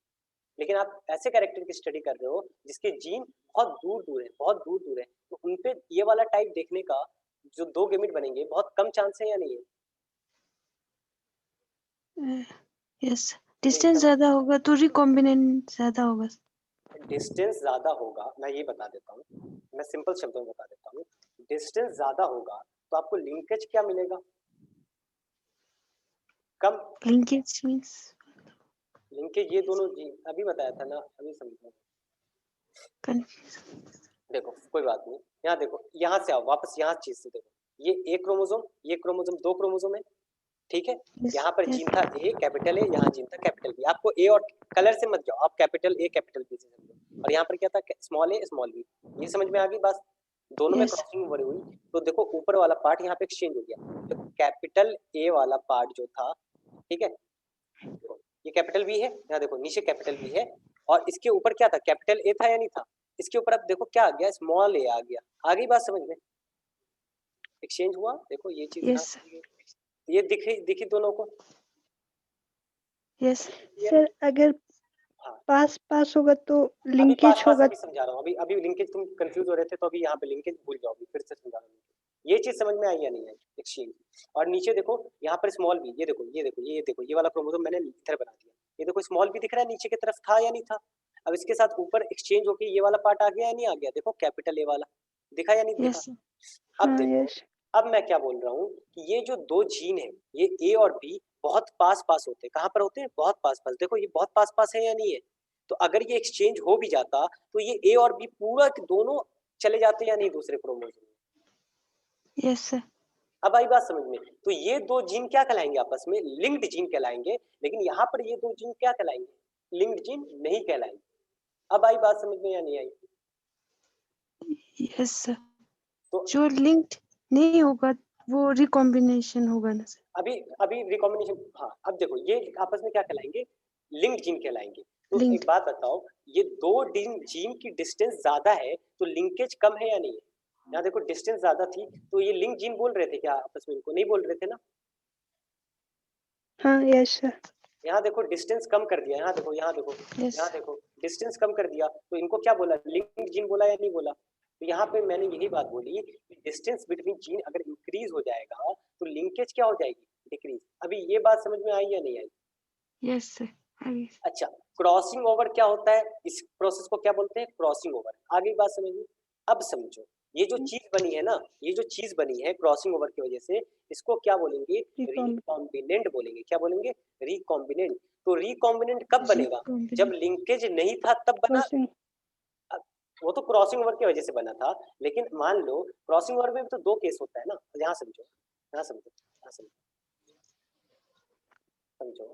लेकिन आप ऐसे कैरेक्टर की स्टडी कर रहे हो जिसके जीन बहुत दूर दूर है, बहुत दूर दूर है, तो उनपे ये वाला टाइप देखने का जो दो गेमिट बनेंगे बहुत कम चांस है या नहीं है? यस, डिस्टेंस ज्यादा होगा तो रिकॉम्बिनेंट ज्यादा होगा। डिस्टेंस ज्यादा होगा, मैं ये बता देता हूँ, मैं सिंपल शब्दों में बता देता हूँ, डिस्टेंस ज्यादा होगा तो आपको लिंकेज क्या मिलेगा? कम। लिंकेज मींस लिंकेज ये दोनों जी अभी बताया था ना, अभी समझो। देखो कोई बात नहीं, यहाँ देखो, यहाँ से आओ वापस, यहाँ चीज से देखो, ये एक क्रोमोसोम, ये क्रोमोसोम, दो क्रोमोसोम है, ठीक है। यहाँ पर जीन था ए कैपिटल ए, यहाँ जीन था कैपिटल बी। आपको ए और कलर से मत जाओ, आप कैपिटल ए कैपिटल बी से समझो। और यहाँ पर क्या था, स्मॉल ए स्मॉल बी। ये समझ में आ गई बात? दोनों में क्रॉसिंग ओवर हुई, तो देखो ऊपर वाला पार्ट यहाँ पे एक्सचेंज हो गया। देखो कैपिटल ए वाला पार्ट जो था, ठीक है, ये कैपिटल बी है, यहाँ देखो नीचे कैपिटल बी है, और इसके ऊपर क्या था, कैपिटल ए था या नहीं था? इसके ऊपर अब देखो क्या आ गया, स्मॉल ए आ गया। आ गई बात समझ में? एक्सचेंज हुआ, देखो ये चीज यस ये दिखी दोनों को। यस सर अगर हाँ, पास पास होगा तो अभी लिंकेज पास होगा। अभी समझा रहा हूँ, अभी लिंकेज तुम कंफ्यूज हो रहे थे, तो अभी यहाँ पे लिंकेज भूल जाओ, अभी फिर से समझा रहा हूँ। ये चीज समझ में आई या नहीं आई? एक्सचेंज। और नीचे देखो यहाँ पर स्मॉल बी, ये देखो ये देखो ये देखो, ये वाला क्रोमोसोम मैंने इधर बना दिया, ये देखो स्मॉल बी दिख रहा है नीचे की तरफ, था या नहीं था? अब इसके साथ ऊपर एक्सचेंज होके ये वाला पार्ट आ गया या नहीं आ गया? देखो कैपिटल ए वाला दिखा या नहीं दिखा? यस अब हाँ देखो, यस अब मैं क्या बोल रहा हूँ कि ये जो दो जीन है, ये ए और बी बहुत पास पास होते हैं। कहाँ पर होते हैं? बहुत पास पास। देखो ये बहुत पास पास है या नहीं है? तो अगर ये एक्सचेंज हो भी जाता तो ये ए और बी पूरा दोनों चले जाते या नहीं दूसरे क्रोमोसोम में? Yes sir. अब आई बात समझ में? तो ये दो जीन क्या कहलाएंगे आपस में? लिंक्ड जीन कहलाएंगे। लेकिन यहाँ पर ये दो जीन क्या कहलाएंगे? लिंक्ड जीन नहीं कहलाएंगे। अब आई बात समझ में या नहीं आई? यस सर, तो जो लिंक्ड नहीं होगा वो रिकॉम्बिनेशन होगा ना सर? अभी अभी रिकॉम्बिनेशन, हाँ। अब देखो ये आपस में क्या कहलाएंगे? लिंक्ड जीन कहलाएंगे। तो एक लिंक्ड। बात बताओ, ये दो जीन की डिस्टेंस ज्यादा है तो लिंकेज कम है या नहीं है? यहाँ देखो डिस्टेंस ज्यादा थी, तो ये लिंक जीन बोल रहे थे क्या आपस में? इनको नहीं बोल रहे थे ना? हाँ यस सर। यहाँ देखो डिस्टेंस कम कर दिया, यहाँ देखो, यहाँ देखो, यहाँ देखो डिस्टेंस कम कर दिया, तो इनको क्या बोला? लिंक जीन बोला या नहीं बोला? तो यहाँ पे मैंने यही बात बोली कि डिस्टेंस बिटवीन जीन अगर इंक्रीज हो जाएगा तो लिंकेज क्या हो जाएगी? डिक्रीज। अभी ये बात समझ में आई या नहीं आई? Yes sir. अच्छा, क्रॉसिंग ओवर क्या होता है? इस प्रोसेस को क्या बोलते हैं? Crossing over. आगे बात समझिए। अब समझो, ये जो चीज बनी है ना, ये जो चीज बनी है क्रॉसिंग ओवर की वजह से, इसको क्या बोलेंगे? रिकॉम्बिनेंट बोलेंगे। क्या बोलेंगे? रिकॉम्बिनेंट। तो रिकॉम्बिनेंट कब बनेगा? जब लिंकेज नहीं था तब बना। वो तो क्रॉसिंग ओवर की वजह से बना था, लेकिन मान लो क्रॉसिंग ओवर में भी तो दो केस होता है ना। यहाँ समझो, यहाँ समझो, यहाँ समझो, समझो।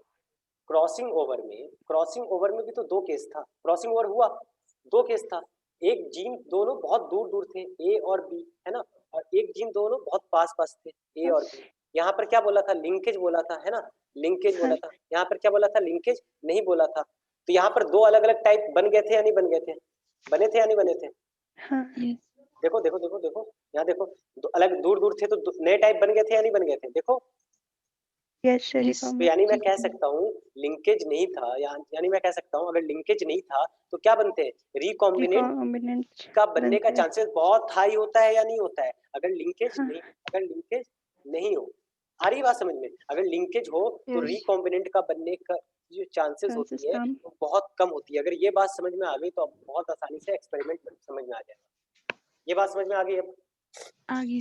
क्रॉसिंग ओवर में भी तो दो केस था। क्रॉसिंग ओवर हुआ, दो केस था। एक जीन दोनों बहुत दूर दूर थे, ए और बी, है ना, और एक जीन दोनों बहुत पास पास थे, ए और बी। यहाँ पर क्या बोला था? लिंकेज बोला था, है ना, लिंकेज बोला था। यहाँ पर क्या बोला था? लिंकेज नहीं बोला था। तो यहाँ पर दो अलग अलग टाइप बन गए थे या नहीं बन गए थे? बने थे या नहीं बने थे? हाँ देखो देखो देखो देखो, यहाँ देखो, अलग दूर दूर थे तो नए टाइप बन गए थे या नहीं बन गए थे? देखो। Yes sir. तो यानी मैं कह सकता हूँ लिंकेज नहीं था, यानी मैं कह सकता हूँ अगर लिंकेज नहीं था तो क्या बनते हैं? रिकॉम्बिनेंट का बनने का चांसेस बहुत हाई होता है या नहीं होता है? अगर लिंकेज नहीं, अगर लिंकेज नहीं हो, आ रही बात समझ में? अगर लिंकेज हो तो रिकॉम्बिनेंट का बनने का जो चांसेस होती है वो बहुत कम होती है। अगर ये बात समझ में आ गई तो बहुत आसानी से एक्सपेरिमेंट समझ में आ जाएगा। ये बात समझ में आ गई? अब आगे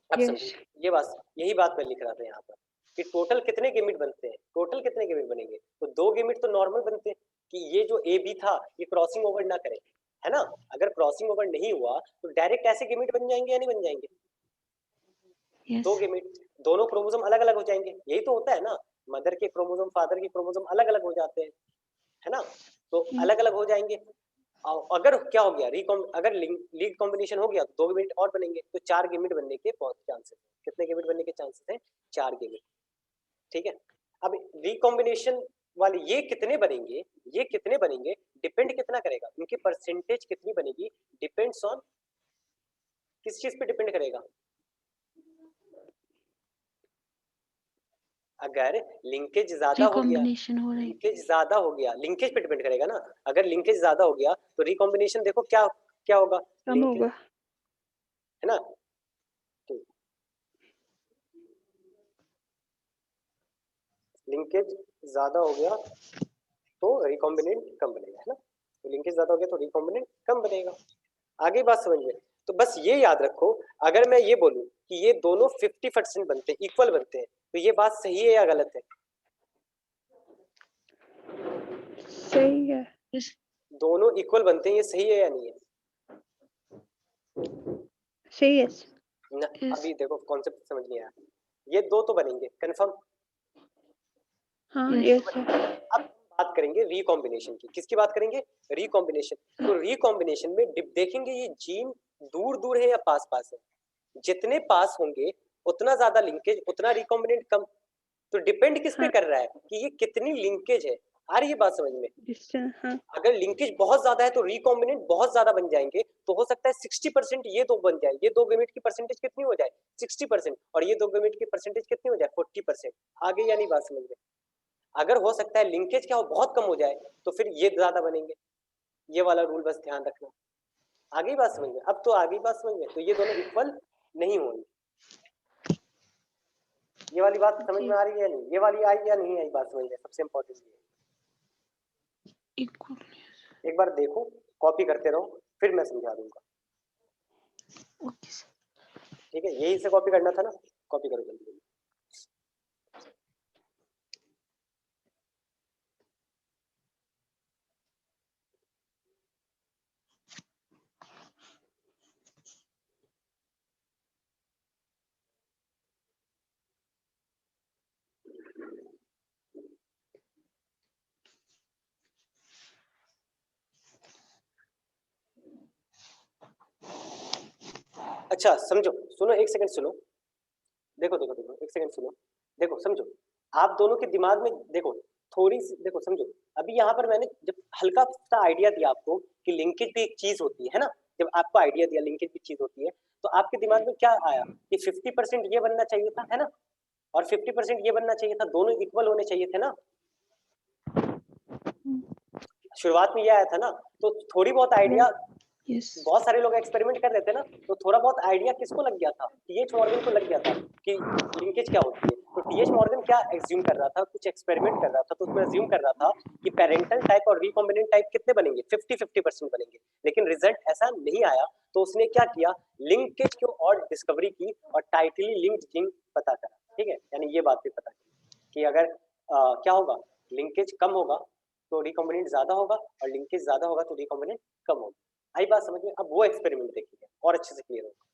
अब समझिए, ये बात, यही बात मैं लिख रहा था यहाँ पर कि टोटल कितने गेमिट बनते हैं? टोटल कितने गेमिट बनेंगे? तो दो गेमिट तो नॉर्मल बनते हैं कि ये जो ए बी था ये क्रॉसिंग ओवर ना करे, है ना। अगर क्रॉसिंग ओवर नहीं हुआ तो डायरेक्ट ऐसे गेमिट बन जाएंगे या नहीं बन जाएंगे? दो गेमिट, दोनों क्रोमोसोम अलग अलग हो जाएंगे। यही तो होता है ना, मदर के क्रोमोसोम फादर के क्रोमोसोम अलग अलग हो जाते हैं, है ना। तो अलग अलग हो जाएंगे, अगर क्या हो गया अगर लीग कॉम्बिनेशन हो गया तो 2 गैमेट और बनेंगे, तो 4 गैमेट बनने के चांसेस। कितने गैमेट बनने के चांसेस हैं? 4 गैमेट। ठीक है, अब रिकॉम्बिनेशन वाले ये कितने बनेंगे डिपेंड कितना करेगा, उनकी परसेंटेज कितनी बनेगी डिपेंड्स ऑन किस चीज पे डिपेंड करेगा? अगर लिंकेज ज्यादा हो गया, लिंकेज पे डिपेंड करेगा ना। अगर लिंकेज ज्यादा हो गया तो रिकॉम्बिनेशन देखो क्या क्या होगा, कम होगा, है ना। लिंकेज ज्यादा हो गया तो रिकॉम्बिनेंट कम बनेगा, है ना। तो लिंकेज ज्यादा हो गया तो रिकॉम्बिनेंट कम बनेगा। आगे बात समझ में। तो बस ये याद रखो, अगर मैं ये बोलूं कि ये दोनों 50% बनते हैं, इक्वल बनते हैं, तो ये बात सही है या गलत है? सही है। दोनों इक्वल बनते हैं, ये सही है या नहीं है? सही है ना, अभी देखो कॉन्सेप्ट समझ नहीं आया। ये दो तो बनेंगे कंफर्म। हाँ यस। अब बात करेंगे रिकॉम्बिनेशन की। किसकी बात करेंगे? रिकॉम्बिनेशन। तो रिकॉम्बिनेशन में देखेंगे ये जीन दूर दूर है या पास पास है। जितने पास होंगे उतना ज्यादा लिंकेज, उतना रिकॉम्बिनेंट कम। तो डिपेंड किस पे कर रहा है कि ये कितनी लिंकेज है। आ रही है बात समझ में? हाँ। अगर लिंकेज बहुत ज्यादा है तो रिकॉम्बिनेंट बहुत ज्यादा बन जाएंगे, तो हो सकता है 60% ये दो बन जाए। ये दो गैमेट की परसेंटेज कितनी हो जाए? 60%। और ये दो गैमेट की परसेंटेज कितनी हो जाए? 40%। आगे या नहीं बात समझ में? अगर हो सकता है लिंकेज क्या हो बहुत कम हो जाए तो फिर ये ज्यादा बनेंगे। ये वाला रूल बस ध्यान रखना। आगे बात समझ में? अब तो आगे बात समझ में। तो ये दोनों इक्वल नहीं होंगे। ये वाली बात समझ में आ रही है या नहीं? ये वाली आई या नहीं आई बात समझ में? सबसे इंपॉर्टेंट ये इक्वल। एक बार देखो, कॉपी करते रहो, फिर मैं समझा दूंगा। Okay sir. ठीक है, यही से कॉपी करना था ना, कॉपी करो जल्दी। अच्छा समझो, सुनो एक सेकंड सुनो। देखो देखो देखो एक सेकंड सुनो। देखो समझो, आप दोनों के दिमाग में देखो थोड़ी सी, देखो समझो। अभी यहाँ पर मैंने जब हल्का सा आइडिया दिया आपको कि लिंकेज भी एक चीज होती है ना, जब आपको आइडिया दिया लिंकेज भी चीज होती है, तो आपके दिमाग में क्या आया कि 50% ये बनना चाहिए था, है ना, और 50% ये बनना चाहिए था, दोनों इक्वल होने चाहिए थे ना। शुरुआत में ये आया था ना। तो थोड़ी बहुत आइडिया, बहुत सारे लोग एक्सपेरिमेंट कर रहे थे ना, तो थोड़ा बहुत आइडिया किसको लग गया था? टीएच मॉर्गन को लग गया था कि लिंकेज क्या होती है। तो टीएच मॉर्गन क्या एज्यूम कर रहा था, कुछ एक्सपेरिमेंट कर रहा था, तो उसमें एज्यूम कर रहा था कि पेरेंटल टाइप और रिकॉम्बिनेंट टाइप कितने बनेंगे? 50-50% बनेंगे। लेकिन रिजल्ट ऐसा नहीं आया, तो उसने क्या किया, लिंकेज की और डिस्कवरी की और टाइटली लिंक्ड जीन पता करा। ठीक है, यानी ये बात भी पता की कि अगर क्या होगा, लिंकेज कम होगा तो रिकॉम्बिनेंट ज्यादा होगा, और लिंकेज ज्यादा होगा तो रिकॉम्बिनेंट कम होगा। आई बात समझ में? अब वो एक्सपेरिमेंट देखिए और अच्छे से क्लियर होगा।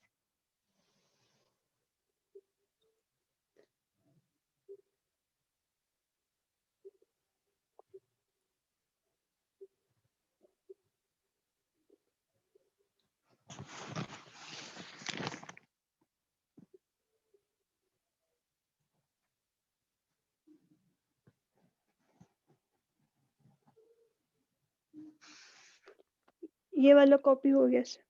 ये वाला कॉपी हो गया सर।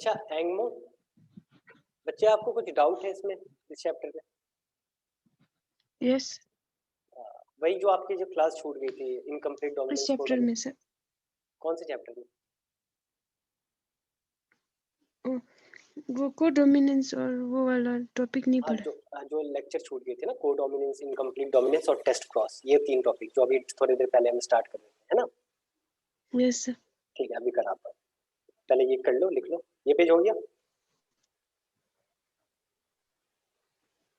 अच्छा एंगमो, बच्चे आपको कुछ डाउट है इसमें, इस चैप्टर में? यस, वही जो आपकी जो क्लास छूट गई थी इनकम्प्लीट इस डोमिनेंस चैप्टर में सर। कौन से चैप्टर में? वो को डोमिनेंस और वो वाला टॉपिक नहीं हाँ, पढ़ा। जो लेक्चर छूट गए थे ना, को डोमिनेंस, इनकम्प्लीट डोमिनेंस और टेस्ट क्रॉस, ये 3 टॉपिक जो अभी थोड़ी देर पहले हम स्टार्ट कर रहे थे, है ना? Yes sir. ठीक है, अभी कराता हूँ। पहले ये कर लो, लिख लो। ये पेज हो गया?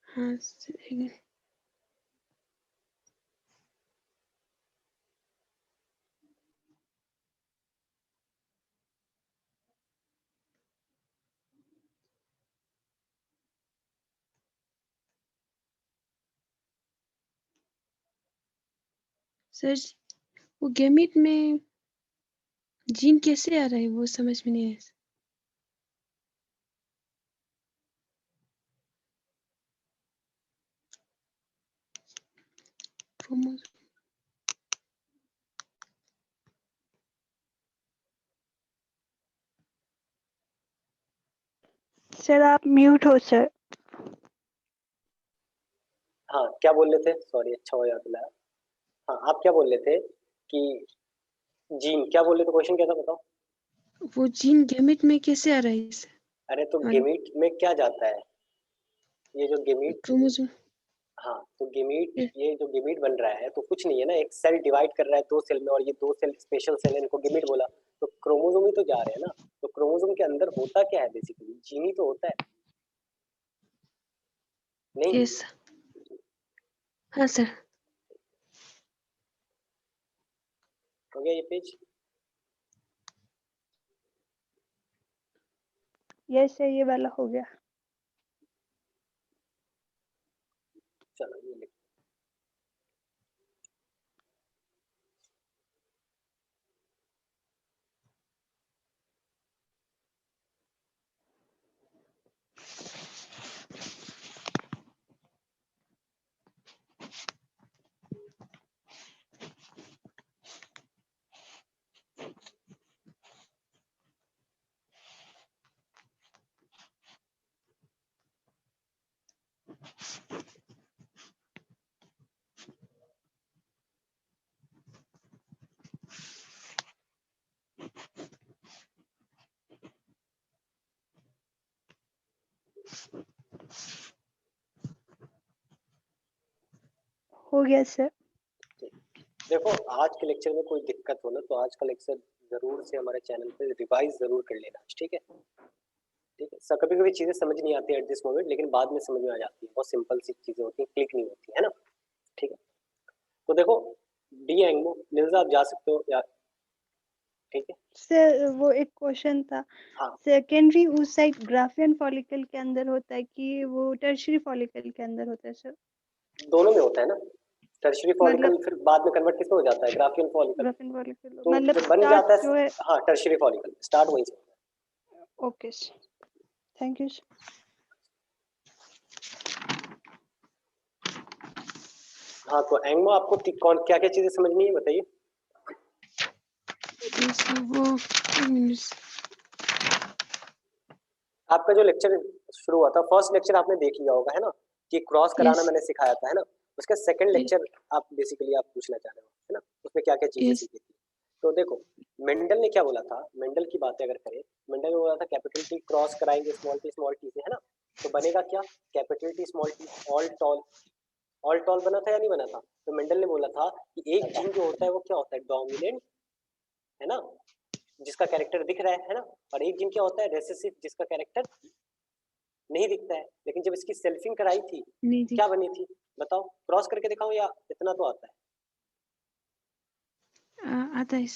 हाँ सर। सर वो गैमीट में जीन कैसे आ रहा है वो समझ में नहीं आया। क्रोमोसोम। सर आप म्यूट हो सर। हाँ, क्या बोल रहे थे? सॉरी, अच्छा हो याद दिलाया। हाँ, आप क्या बोल रहे थे कि जीन, क्या बोल रहे थे? क्वेश्चन क्या था बताओ? वो जीन गैमीट में कैसे आ रहा है सर? अरे तो हाँ, गेमीट में क्या जाता है? ये जो गेमीट, क्रोमोसोम। हाँ तो गेमीट, ये जो गेमीट बन रहा है तो कुछ नहीं है ना, एक सेल डिवाइड कर रहा है 2 सेल में, और ये 2 सेल स्पेशल सेल है, इनको गेमीट बोला। तो क्रोमोसोम ही तो जा रहे हैं ना। तो क्रोमोसोम के अंदर होता क्या है? बेसिकली जीन ही तो होता है, नहीं? यस। हाँ सर। हो गया ये पेज? यस सर, ये वाला हो गया। चलो ये लिख। हो गया सर। देखो, आज के लेक्चर में कोई दिक्कत हो ना तो आज का लेक्चर जरूर से हमारे चैनल पे रिवाइज जरूर कर लेना, ठीक है? ठीक है सर, कभी कभी चीजें समझ नहीं आती एट दिस मोमेंट, लेकिन बाद में समझ में आ जाती है। बहुत सिंपल सी चीजें होती हैं, क्लिक नहीं होती है ना। ठीक है, तो देखो डी एंगो, निर्जा आप जा सकते हो या, ठीक है? सर वो एक क्वेश्चन था, हाँ, सेकेंडरी oocyte ग्राफियन फॉलिकल के अंदर होता है कि वो टर्शियरी फॉलिकल के अंदर होता है सर? दोनों में होता है ना। टर्शियरी फॉलिकल मतलब फिर बाद में कन्वर्ट किसमें हो जाता है? Graafian follicle. ग्राफियन फॉलिकल तो मतलब जब बन स्टार्ट जाता जो है, है। हाँ टर्शियरी फॉलिकल स्टार्ट वहीं से होता है। Okay sir, thank you sir. हाँ तो एंगो आपको कौन क्या क्या चीजें समझनी है बताइए? जैसे वो आपका जो लेक्चर शुरू हुआ था, फर्स्ट लेक्चर आपने देख लिया होगा, है ना? कि क्रॉस कराना यस मैंने सिखाया था, है ना? उसका सेकंड यस लेक्चर आप बेसिकली आप पूछना चाह रहे हो, है ना? उसमें क्या क्या चीजें यस सीखी थी? तो देखो, मेंडल ने क्या बोला था, मेंडल की बातें अगर करें, मेंडल ने बोला था कैपिटल टी क्रॉस कराएंगे स्मॉल टी से, है ना? तो बनेगा क्या? Capital T small T, all toll बना था या नहीं बना था? तो मेंडल ने बोला था कि एक जीन जो होता है वो क्या होता है? डोमिनेंट, है ना, जिसका कैरेक्टर दिख रहा है ना? और एक जीन क्या होता है? रेसेसिव, जिसका कैरेक्टर नहीं दिखता है। लेकिन जब इसकी सेल्फिंग कराई थी, नहीं क्या दिख बनी थी बताओ? क्रॉस करके दिखाऊं या इतना तो आता है? आता है।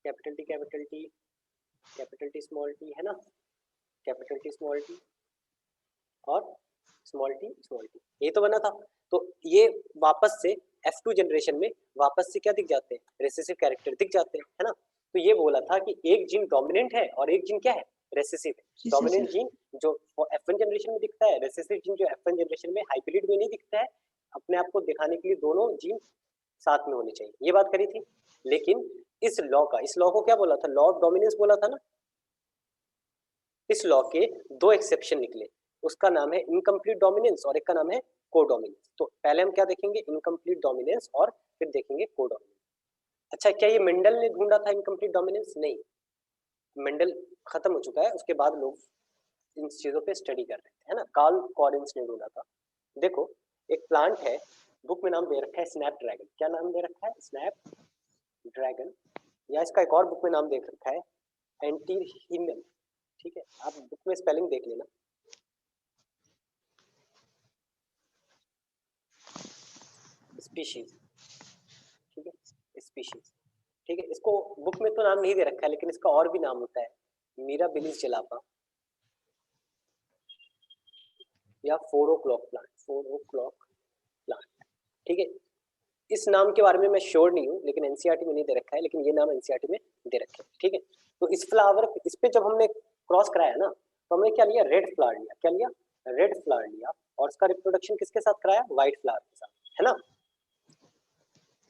Capital T capital T, capital T small T, है ना? कैपिटल टी स्मॉल टी और स्मॉल टी, ये तो बना था। तो ये वापस से F2 जनरेशन में वापस से क्या दिख जाते हैं? रेसेसिव कैरेक्टर दिख जाते हैं, है ना? तो ये बोला था कि एक जीन डोमिनेंट है और एक जीन क्या है? रेसेसिव है। डोमिनेंट जीन जो F1 जनरेशन में दिखता है, रेसेसिव जीन जो F1 जनरेशन में हाइब्रिड में नहीं दिखता है। अपने आप को दिखाने के लिए दोनों जीन साथ में होनी चाहिए, ये बात करी थी। लेकिन इस लॉ को क्या बोला था, लॉ ऑफ डोमिनेंस बोला था ना। इस लॉ के दो एक्सेप्शन निकले, उसका नाम है इनकम्प्लीट डोमिनेंस और एक का नाम है कोडोमिनेंस। तो पहले हम क्या देखेंगे, इनकम्प्लीट डोमिनेंस, और फिर देखेंगे कोडोमिनेंस। अच्छा, क्या ये मेंडल ने ढूंढा था इनकम्प्लीट डोमिनेंस? नहीं, मेंडल खत्म हो चुका है, उसके बाद लोग इन चीजों पे स्टडी कर रहे थे, है ना। कार्ल कॉरिन्स ने ढूंढा था। देखो, एक प्लांट है, बुक में नाम दे रखा है स्नैप ड्रैगन। क्या नाम दे रखा है? स्नैप ड्रैगन, या इसका एक और बुक में नाम दे रखा है एंटीहिमन। ठीक है, आप बुक में स्पेलिंग देख लेना। स्पीशीज, ठीक है, स्पीशीज, ठीक है। इसको बुक में तो नाम नहीं दे रखा है, लेकिन इसका और भी नाम होता है मिराबिलिस जलापा या 4 o'clock प्लांट, 4 o'clock प्लांट। ठीक है, इस नाम के बारे में मैं श्योर नहीं हूँ, लेकिन एनसीईआरटी में नहीं दे रखा है, लेकिन ये नाम एनसीईआरटी में दे रखे हैं। ठीक है, तो इस फ्लावर, इस पे जब हमने क्रॉस कराया ना, तो हमने क्या लिया, रेड फ्लावर लिया। क्या लिया? रेड फ्लावर लिया, और उसका रिप्रोडक्शन किसके साथ कराया? व्हाइट फ्लावर के साथ, है ना।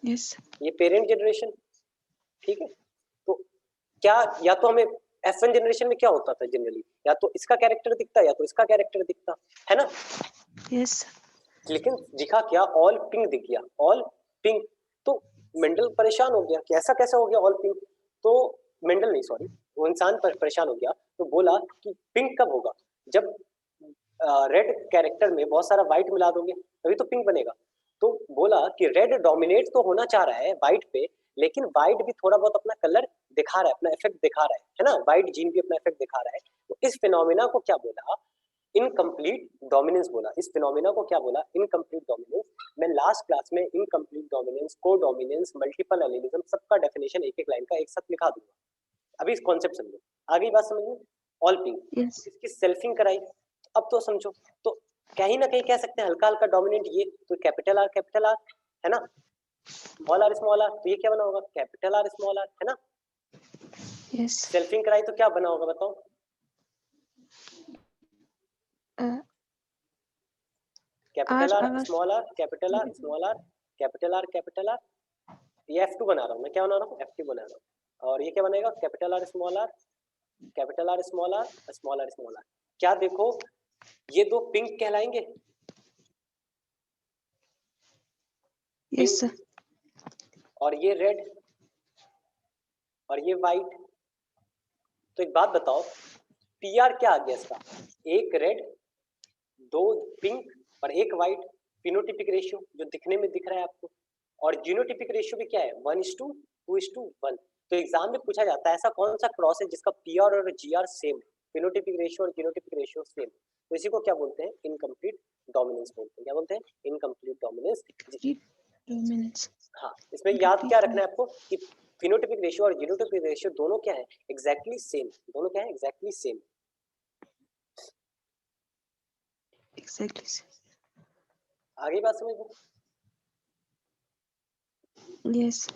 यस, ये पेरेंट जनरेशन। ठीक है, तो क्या, या तो हमें F1 जनरेशन में क्या होता था जनरली, या तो इसका कैरेक्टर दिखता या तो इसका कैरेक्टर दिखता, है ना। यस, लेकिन दिखा क्या, ऑल पिंक दिख गया, ऑल पिंक। तो मेंडल परेशान हो गया कि ऐसा कैसे हो गया ऑल पिंक। तो मेंडल नहीं, सॉरी, वो इंसान परेशान हो गया, तो बोला कि पिंक कब होगा, जब रेड कैरेक्टर में बहुत सारा व्हाइट मिला दोगे तभी तो पिंक बनेगा। तो बोला कि रेड डोमिनेट तो होना चाह रहा है व्हाइट पे, लेकिन व्हाइट भी थोड़ा बहुत अपना कलर दिखा रहा है, अपना इफेक्ट दिखा रहा है ना, व्हाइट जीन भी अपना इफेक्ट दिखा रहा है। तो इस फिनोमिना को क्या बोला, इनकम्प्लीट डोमिनेंस बोला। इस फिनोमिना को क्या बोला, इनकम्प्लीट डोमिनेंस। मैं लास्ट क्लास में इनकम्प्लीट डोमिनेंस, को डोमिनेंस, मल्टीपल एलिनिज्म, सबका डेफिनेशन एक एक लाइन का एक साथ लिखा दूंगा। अभी इस कॉन्सेप्ट समझो, आगे बात समझ में। ऑल पिंक, यस, इसकी सेल्फिंग कराई, अब तो समझो। तो कहीं ना कहीं कह सकते हैं हल्का हल्का डोमिनेंट ये, तो कैपिटल आर है ना, स्मॉल आर, तो ये क्या बना होगा, कैपिटल आर स्मॉल आर, है ना। यस, सेल्फिंग कराई तो क्या बना होगा बताओ, capital R small R, capital R small R, capital R capital R. ये F2 बना रहा हूँ मैं, क्या बना रहा हूँ, F2 बना रहा हूँ। और ये क्या बनेगा, capital R small R, capital R small R, small R small R. क्या देखो, ये दो पिंक कहलाएंगे, यस, और ये रेड, और ये व्हाइट। तो एक बात बताओ, पीआर क्या आ गया इसका, एक रेड, दो पिंक और एक व्हाइट। फिनोटिपिक रेशियो जो दिखने में दिख रहा है आपको, और जीनोटिपिक रेशियो भी क्या है, 1:2:1। तो एग्जाम में पूछा जाता है ऐसा कौन सा क्रॉस है जिसका पीआर और जीआर सेम है, फिनोटिपिक रेशियो और जीनोटिपिक रेशियो सेम। तो इसी को क्या बोलते हैं, इनकम्प्लीट डोमिनेंस बोलते हैं। क्या बोलते हैं, इनकम्प्लीट डोमिनेंस। हाँ, इसमें याद क्या रखना है आपको कि फिनोटिपिक रेशियो और जीनोटिपिक रेशियो दोनों क्या है, एग्जैक्टली सेम। दोनों क्या है, एग्जैक्टली सेम। एग्जैक्टली, आगे बात समझ लो। यस,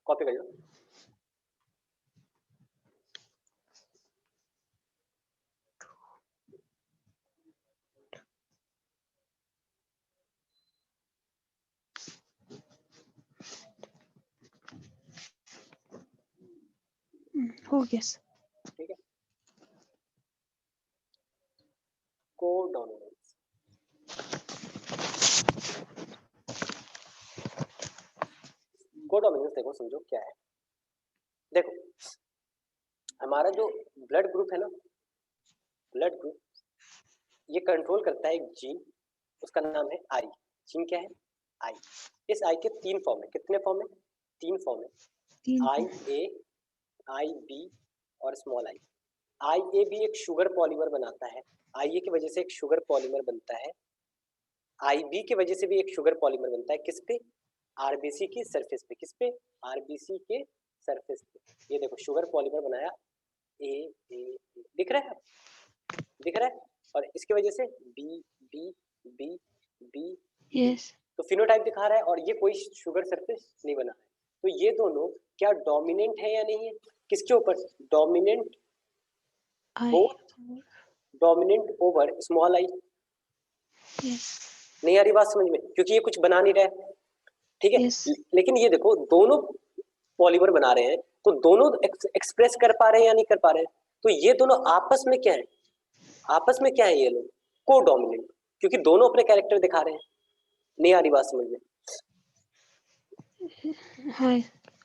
कॉपी कर लो। हो गया सर। ठीक है, कोडोमिनेंस। कोडोमिनेंस देखो, समझो क्या है। देखो, हमारा जो ब्लड ग्रुप है ना, ब्लड ग्रुप, ये कंट्रोल करता है एक जीन, उसका नाम है आई। जीन क्या है, आई। इस आई के 3 फॉर्म है, कितने फॉर्म है, 3 फॉर्म है, आई ए, आई बी और स्मॉल आई। आई ए भी एक शुगर पॉलीमर बनाता है, आई ए की वजह से एक शुगर पॉलीमर बनता है, आई बी की वजह से भी एक शुगर पॉलीमर बनता है। किस पे, आरबीसी की सरफेस पे। किस पे, आरबीसी के सरफेस पे। ये देखो शुगर पॉलीमर बनाया, ए ए, दिख रहा है, दिख रहा है। और इसकी वजह से B B B B, yes, तो फिनोटाइप दिखा रहा है, और ये कोई शुगर सरफेस नहीं बना है। तो ये दोनों क्या डोमिनेंट है या नहीं है, किसके ऊपर, dominant, I, both dominant over small I. Yes, नहीं आ रही बात समझ में, क्योंकि ये कुछ बना नहीं रहा है, ठीक है। Yes. लेकिन ये देखो दोनों पॉलीमर बना रहे हैं, तो दोनों एक्सप्रेस कर पा रहे हैं या नहीं कर पा रहे हैं, तो ये दोनों आपस में क्या है, आपस में क्या है ये लोग, को डोमिनेंट, क्योंकि दोनों अपने कैरेक्टर दिखा रहे हैं। नहीं आ रही बात समझ में? हाँ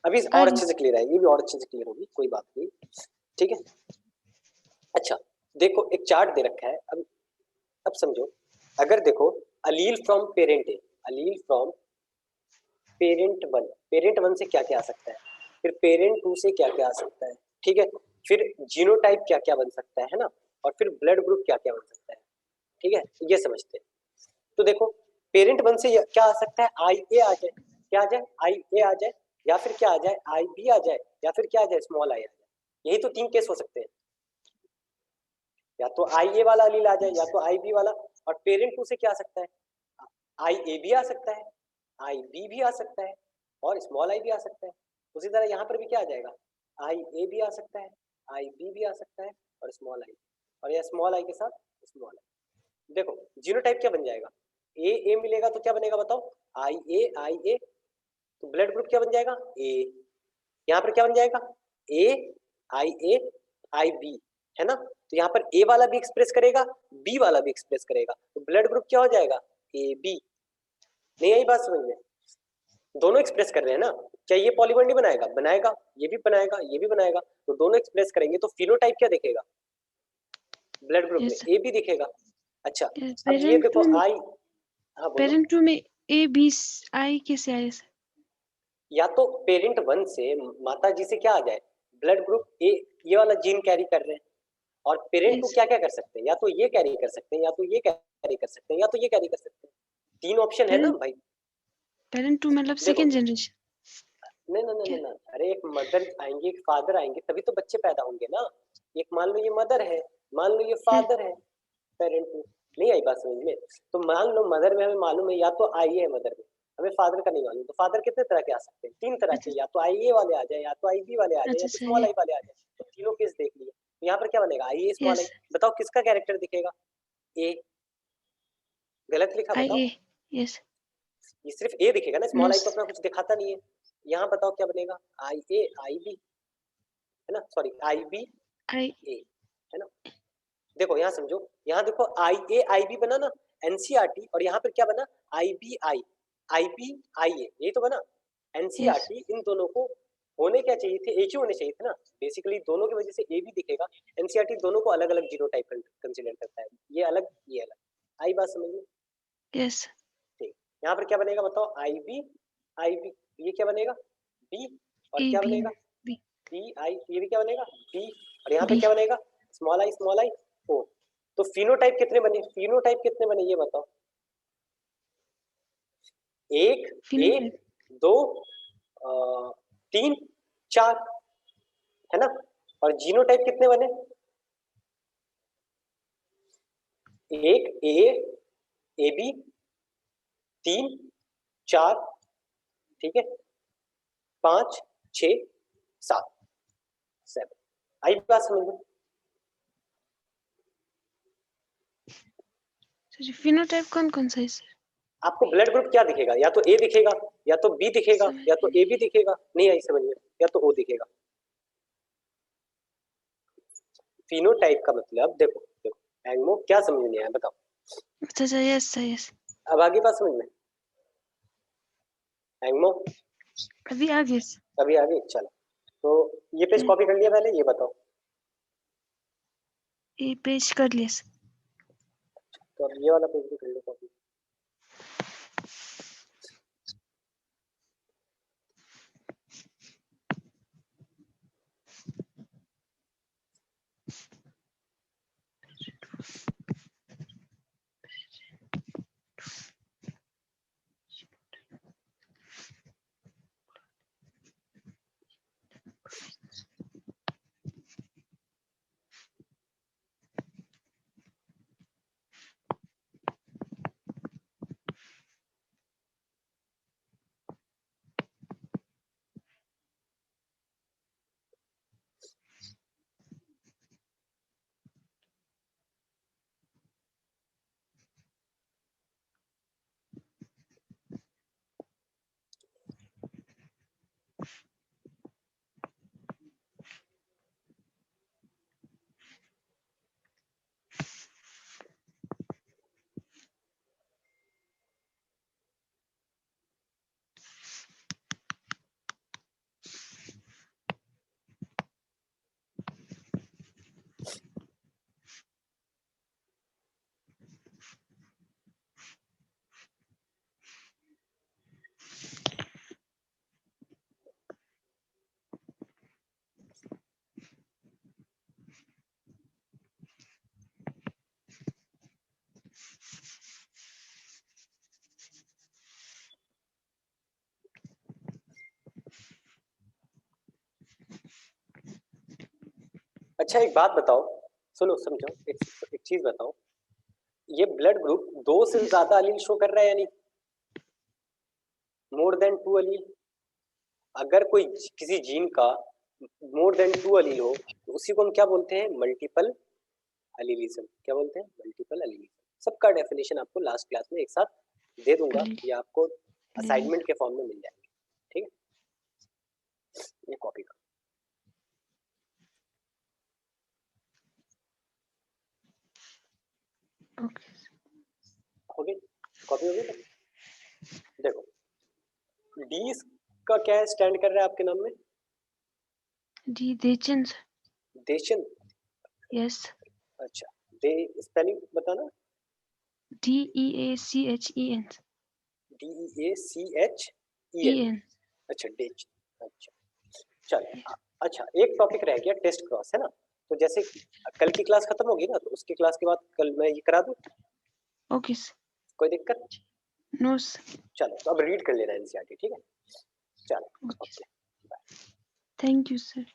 अभी और अच्छे से क्लियर आएगी, भी और अच्छे से क्लियर होगी, कोई बात नहीं, ठीक है। अच्छा देखो एक चार्ट दे रखा है, अब समझो, अगर देखो allele from parent A, allele from parent one से क्या क्या आ सकता है, फिर पेरेंट टू से क्या क्या आ सकता है, ठीक है, फिर जीनोटाइप क्या क्या बन सकता है ना, और फिर ब्लड ग्रुप क्या क्या बन सकता है, ठीक है, ये समझते हैं। तो देखो पेरेंट वन से क्या आ सकता है, आई ए आ जाए, क्या आ जाए, आई ए आ जाए, या फिर क्या आ जाए, आई बी आ जाए, या फिर क्या आ जाए, स्मॉल आई आ जाए। यही तो 3 केस हो सकते हैं, या तो आई ए वाला अलील आ जाए, या तो आई बी वाला, और पेरेंट टू से क्या आ सकता है, आई ए भी आ सकता है, आई बी भी आ सकता है, और स्मॉल आई भी आ सकता है। उसी तरह यहाँ पर भी क्या आ जाएगा, आई ए भी आ सकता है, आई बी भी आ सकता है, और स्मॉल आई, और यह स्मॉल आई के साथ स्मॉल आई। देखो जीनोटाइप क्या बन जाएगा, ए मिलेगा तो क्या बनेगा बताओ, आई ए, तो ब्लड ग्रुप क्या बन जाएगा, ए, यहाँ पर क्या बन जाएगा, ए आई बी, है ना, तो यहाँ पर ए वाला भी एक्सप्रेस करेगा, बी वाला भी एक्सप्रेस करेगा, तो ब्लड ग्रुप क्या हो जाएगा, ए बी। नहीं आई बात समझ में? दोनों एक्सप्रेस कर रहे हैं ना, क्या ये पॉलीमर नहीं बनाएगा, बनाएगा, ये भी बनाएगा, ये भी बनाएगा, तो दोनों एक्सप्रेस करेंगे, तो फिनोटाइप क्या दिखेगा, ब्लड ग्रुप में Yes. ए भी दिखेगा। अच्छा Yes. अब ये देखो Parent आई, हाँ बोलो। पेरेंट टू में ए बी आई कैसे आए सर? या तो पेरेंट वन से माता जी से क्या आ जाए, ब्लड ग्रुप ए, ये वाला जीन कैरी कर रहे हैं, और पेरेंट टू Yes. क्या क्या कर सकते हैं, या तो ये कैरी कर सकते हैं, या तो ये कैरी कर सकते हैं, या तो ये कैरी कर सकते हैं, 3 ऑप्शन है ना भाई। पेरेंट टू मतलब देखो सेकंड जनरेशन? नहीं नहीं नहीं नहीं, अरे एक मदर आएंगे एक फादर आएंगे तभी तो बच्चे पैदा होंगे ना, एक मान लो ये मदर है, मान लो ये फादर है, पेरेंट टू। नहीं आई बात समझ में? तो मान लो मदर में हमें मालूम है, या तो आई है मदर में, हमें फादर का नहीं मालूम, तो फादर कितने तरह के आ सकते हैं, 3 तरह अच्छा के, या तो आई ए वाले आ जाए, या तो आई बी वाले आ जाए, या अच्छा तो सर स्मॉल ये आई वाले आ जाए, तो तीनों केस देख लिए, तो यहाँ पर क्या बनेगा, आई ए स्मॉल आई। यस बताओ किसका कैरेक्टर दिखेगा, ए, गलत लिखा आई बताओ, ए यस ये सिर्फ ए दिखेगा ना, स्मॉल आई नोस तो अपना कुछ दिखाता नहीं है। यहाँ बताओ क्या बनेगा, आई ए आई बी, है ना, सॉरी आई बी आई ए, है ना। देखो यहाँ समझो, यहाँ देखो आई ए आई बी बना ना, एनसीईआरटी, और यहाँ पर क्या बना, आई बी आई बी आई ए, यही तो बना। यस एनसीईआरटी इन दोनों को होने क्या चाहिए थे, एक ही होने चाहिए थे ना, बेसिकली दोनों की वजह से ए भी दिखेगा। एनसीईआरटी दोनों को अलग अलग जीनोटाइप कंसीडर करता है, ये अलग ये अलग। आई बात समझ में? यस ठीक, यहाँ पर क्या बनेगा बताओ, आई बी, ये क्या बनेगा, बी, और ए क्या बी बनेगा, बी बी आई, ये भी क्या बनेगा, बी, और यहाँ पे बी क्या बनेगा, स्मॉल आई ओ। तो फिनोटाइप कितने बने, फिनोटाइप कितने बने ये बताओ, एक, फिनोटाइप दो, 3, 4, है ना, और जीनोटाइप कितने बने, एक ए बी, 3, 4, ठीक है, 5, 6, 7, 7। आई बात समझ में? सर फिनोटाइप कौन कौन सा है सर? आपको ब्लड ग्रुप क्या दिखेगा, या तो ए दिखेगा, या तो बी दिखेगा, या तो ए बी दिखेगा। नहीं आई समझ में? या तो ओ दिखेगा। फिनोटाइप का मतलब देखो देखो एंगमो क्या समझ में नहीं आया बताओ, अच्छा अच्छा यस सर यस अब आगे बात समझ में, एंगमो अभी आ गया सर। अभी आगे चलो। तो ये पेज कॉपी कर लिया पहले, ये बताओ। ये पेज कर लिया सर। तो अब ये वाला पेज भी कर लो कॉपी। अच्छा एक बात बताओ, सुनो समझो, एक चीज बताओ, ये ब्लड ग्रुप 2 से ज्यादा अलील शो कर रहा है या नहीं? मोर देन 2 अलील। अगर कोई किसी जीन का मोर देन 2 अलील हो तो उसी को हम क्या बोलते हैं? Multiple allelism. क्या बोलते हैं? Multiple allelism. सबका डेफिनेशन आपको लास्ट क्लास में एक साथ दे दूंगा, ये आपको असाइनमेंट के फॉर्म में मिल जाएंगे। ठीक है, ये कॉपी करो। हो गई कॉपी? हो गई? देखो डी का क्या स्टैंड कर रहा है आपके नाम में? डी देचन। देशन। यस। अच्छा, दे स्पेलिंग बताना। DEACHEN। DEACHEN। अच्छा डेच। अच्छा चल, अच्छा एक टॉपिक रह गया, टेस्ट क्रॉस, है ना? तो जैसे कल की क्लास खत्म होगी ना, तो उसकी क्लास के बाद कल मैं ये करा दूं? Okay sir. कोई दिक्कत? No sir. चलो तो अब रीड कर लेना एनसीईआरटी, ठीक है? चलो ओके, थैंक यू सर।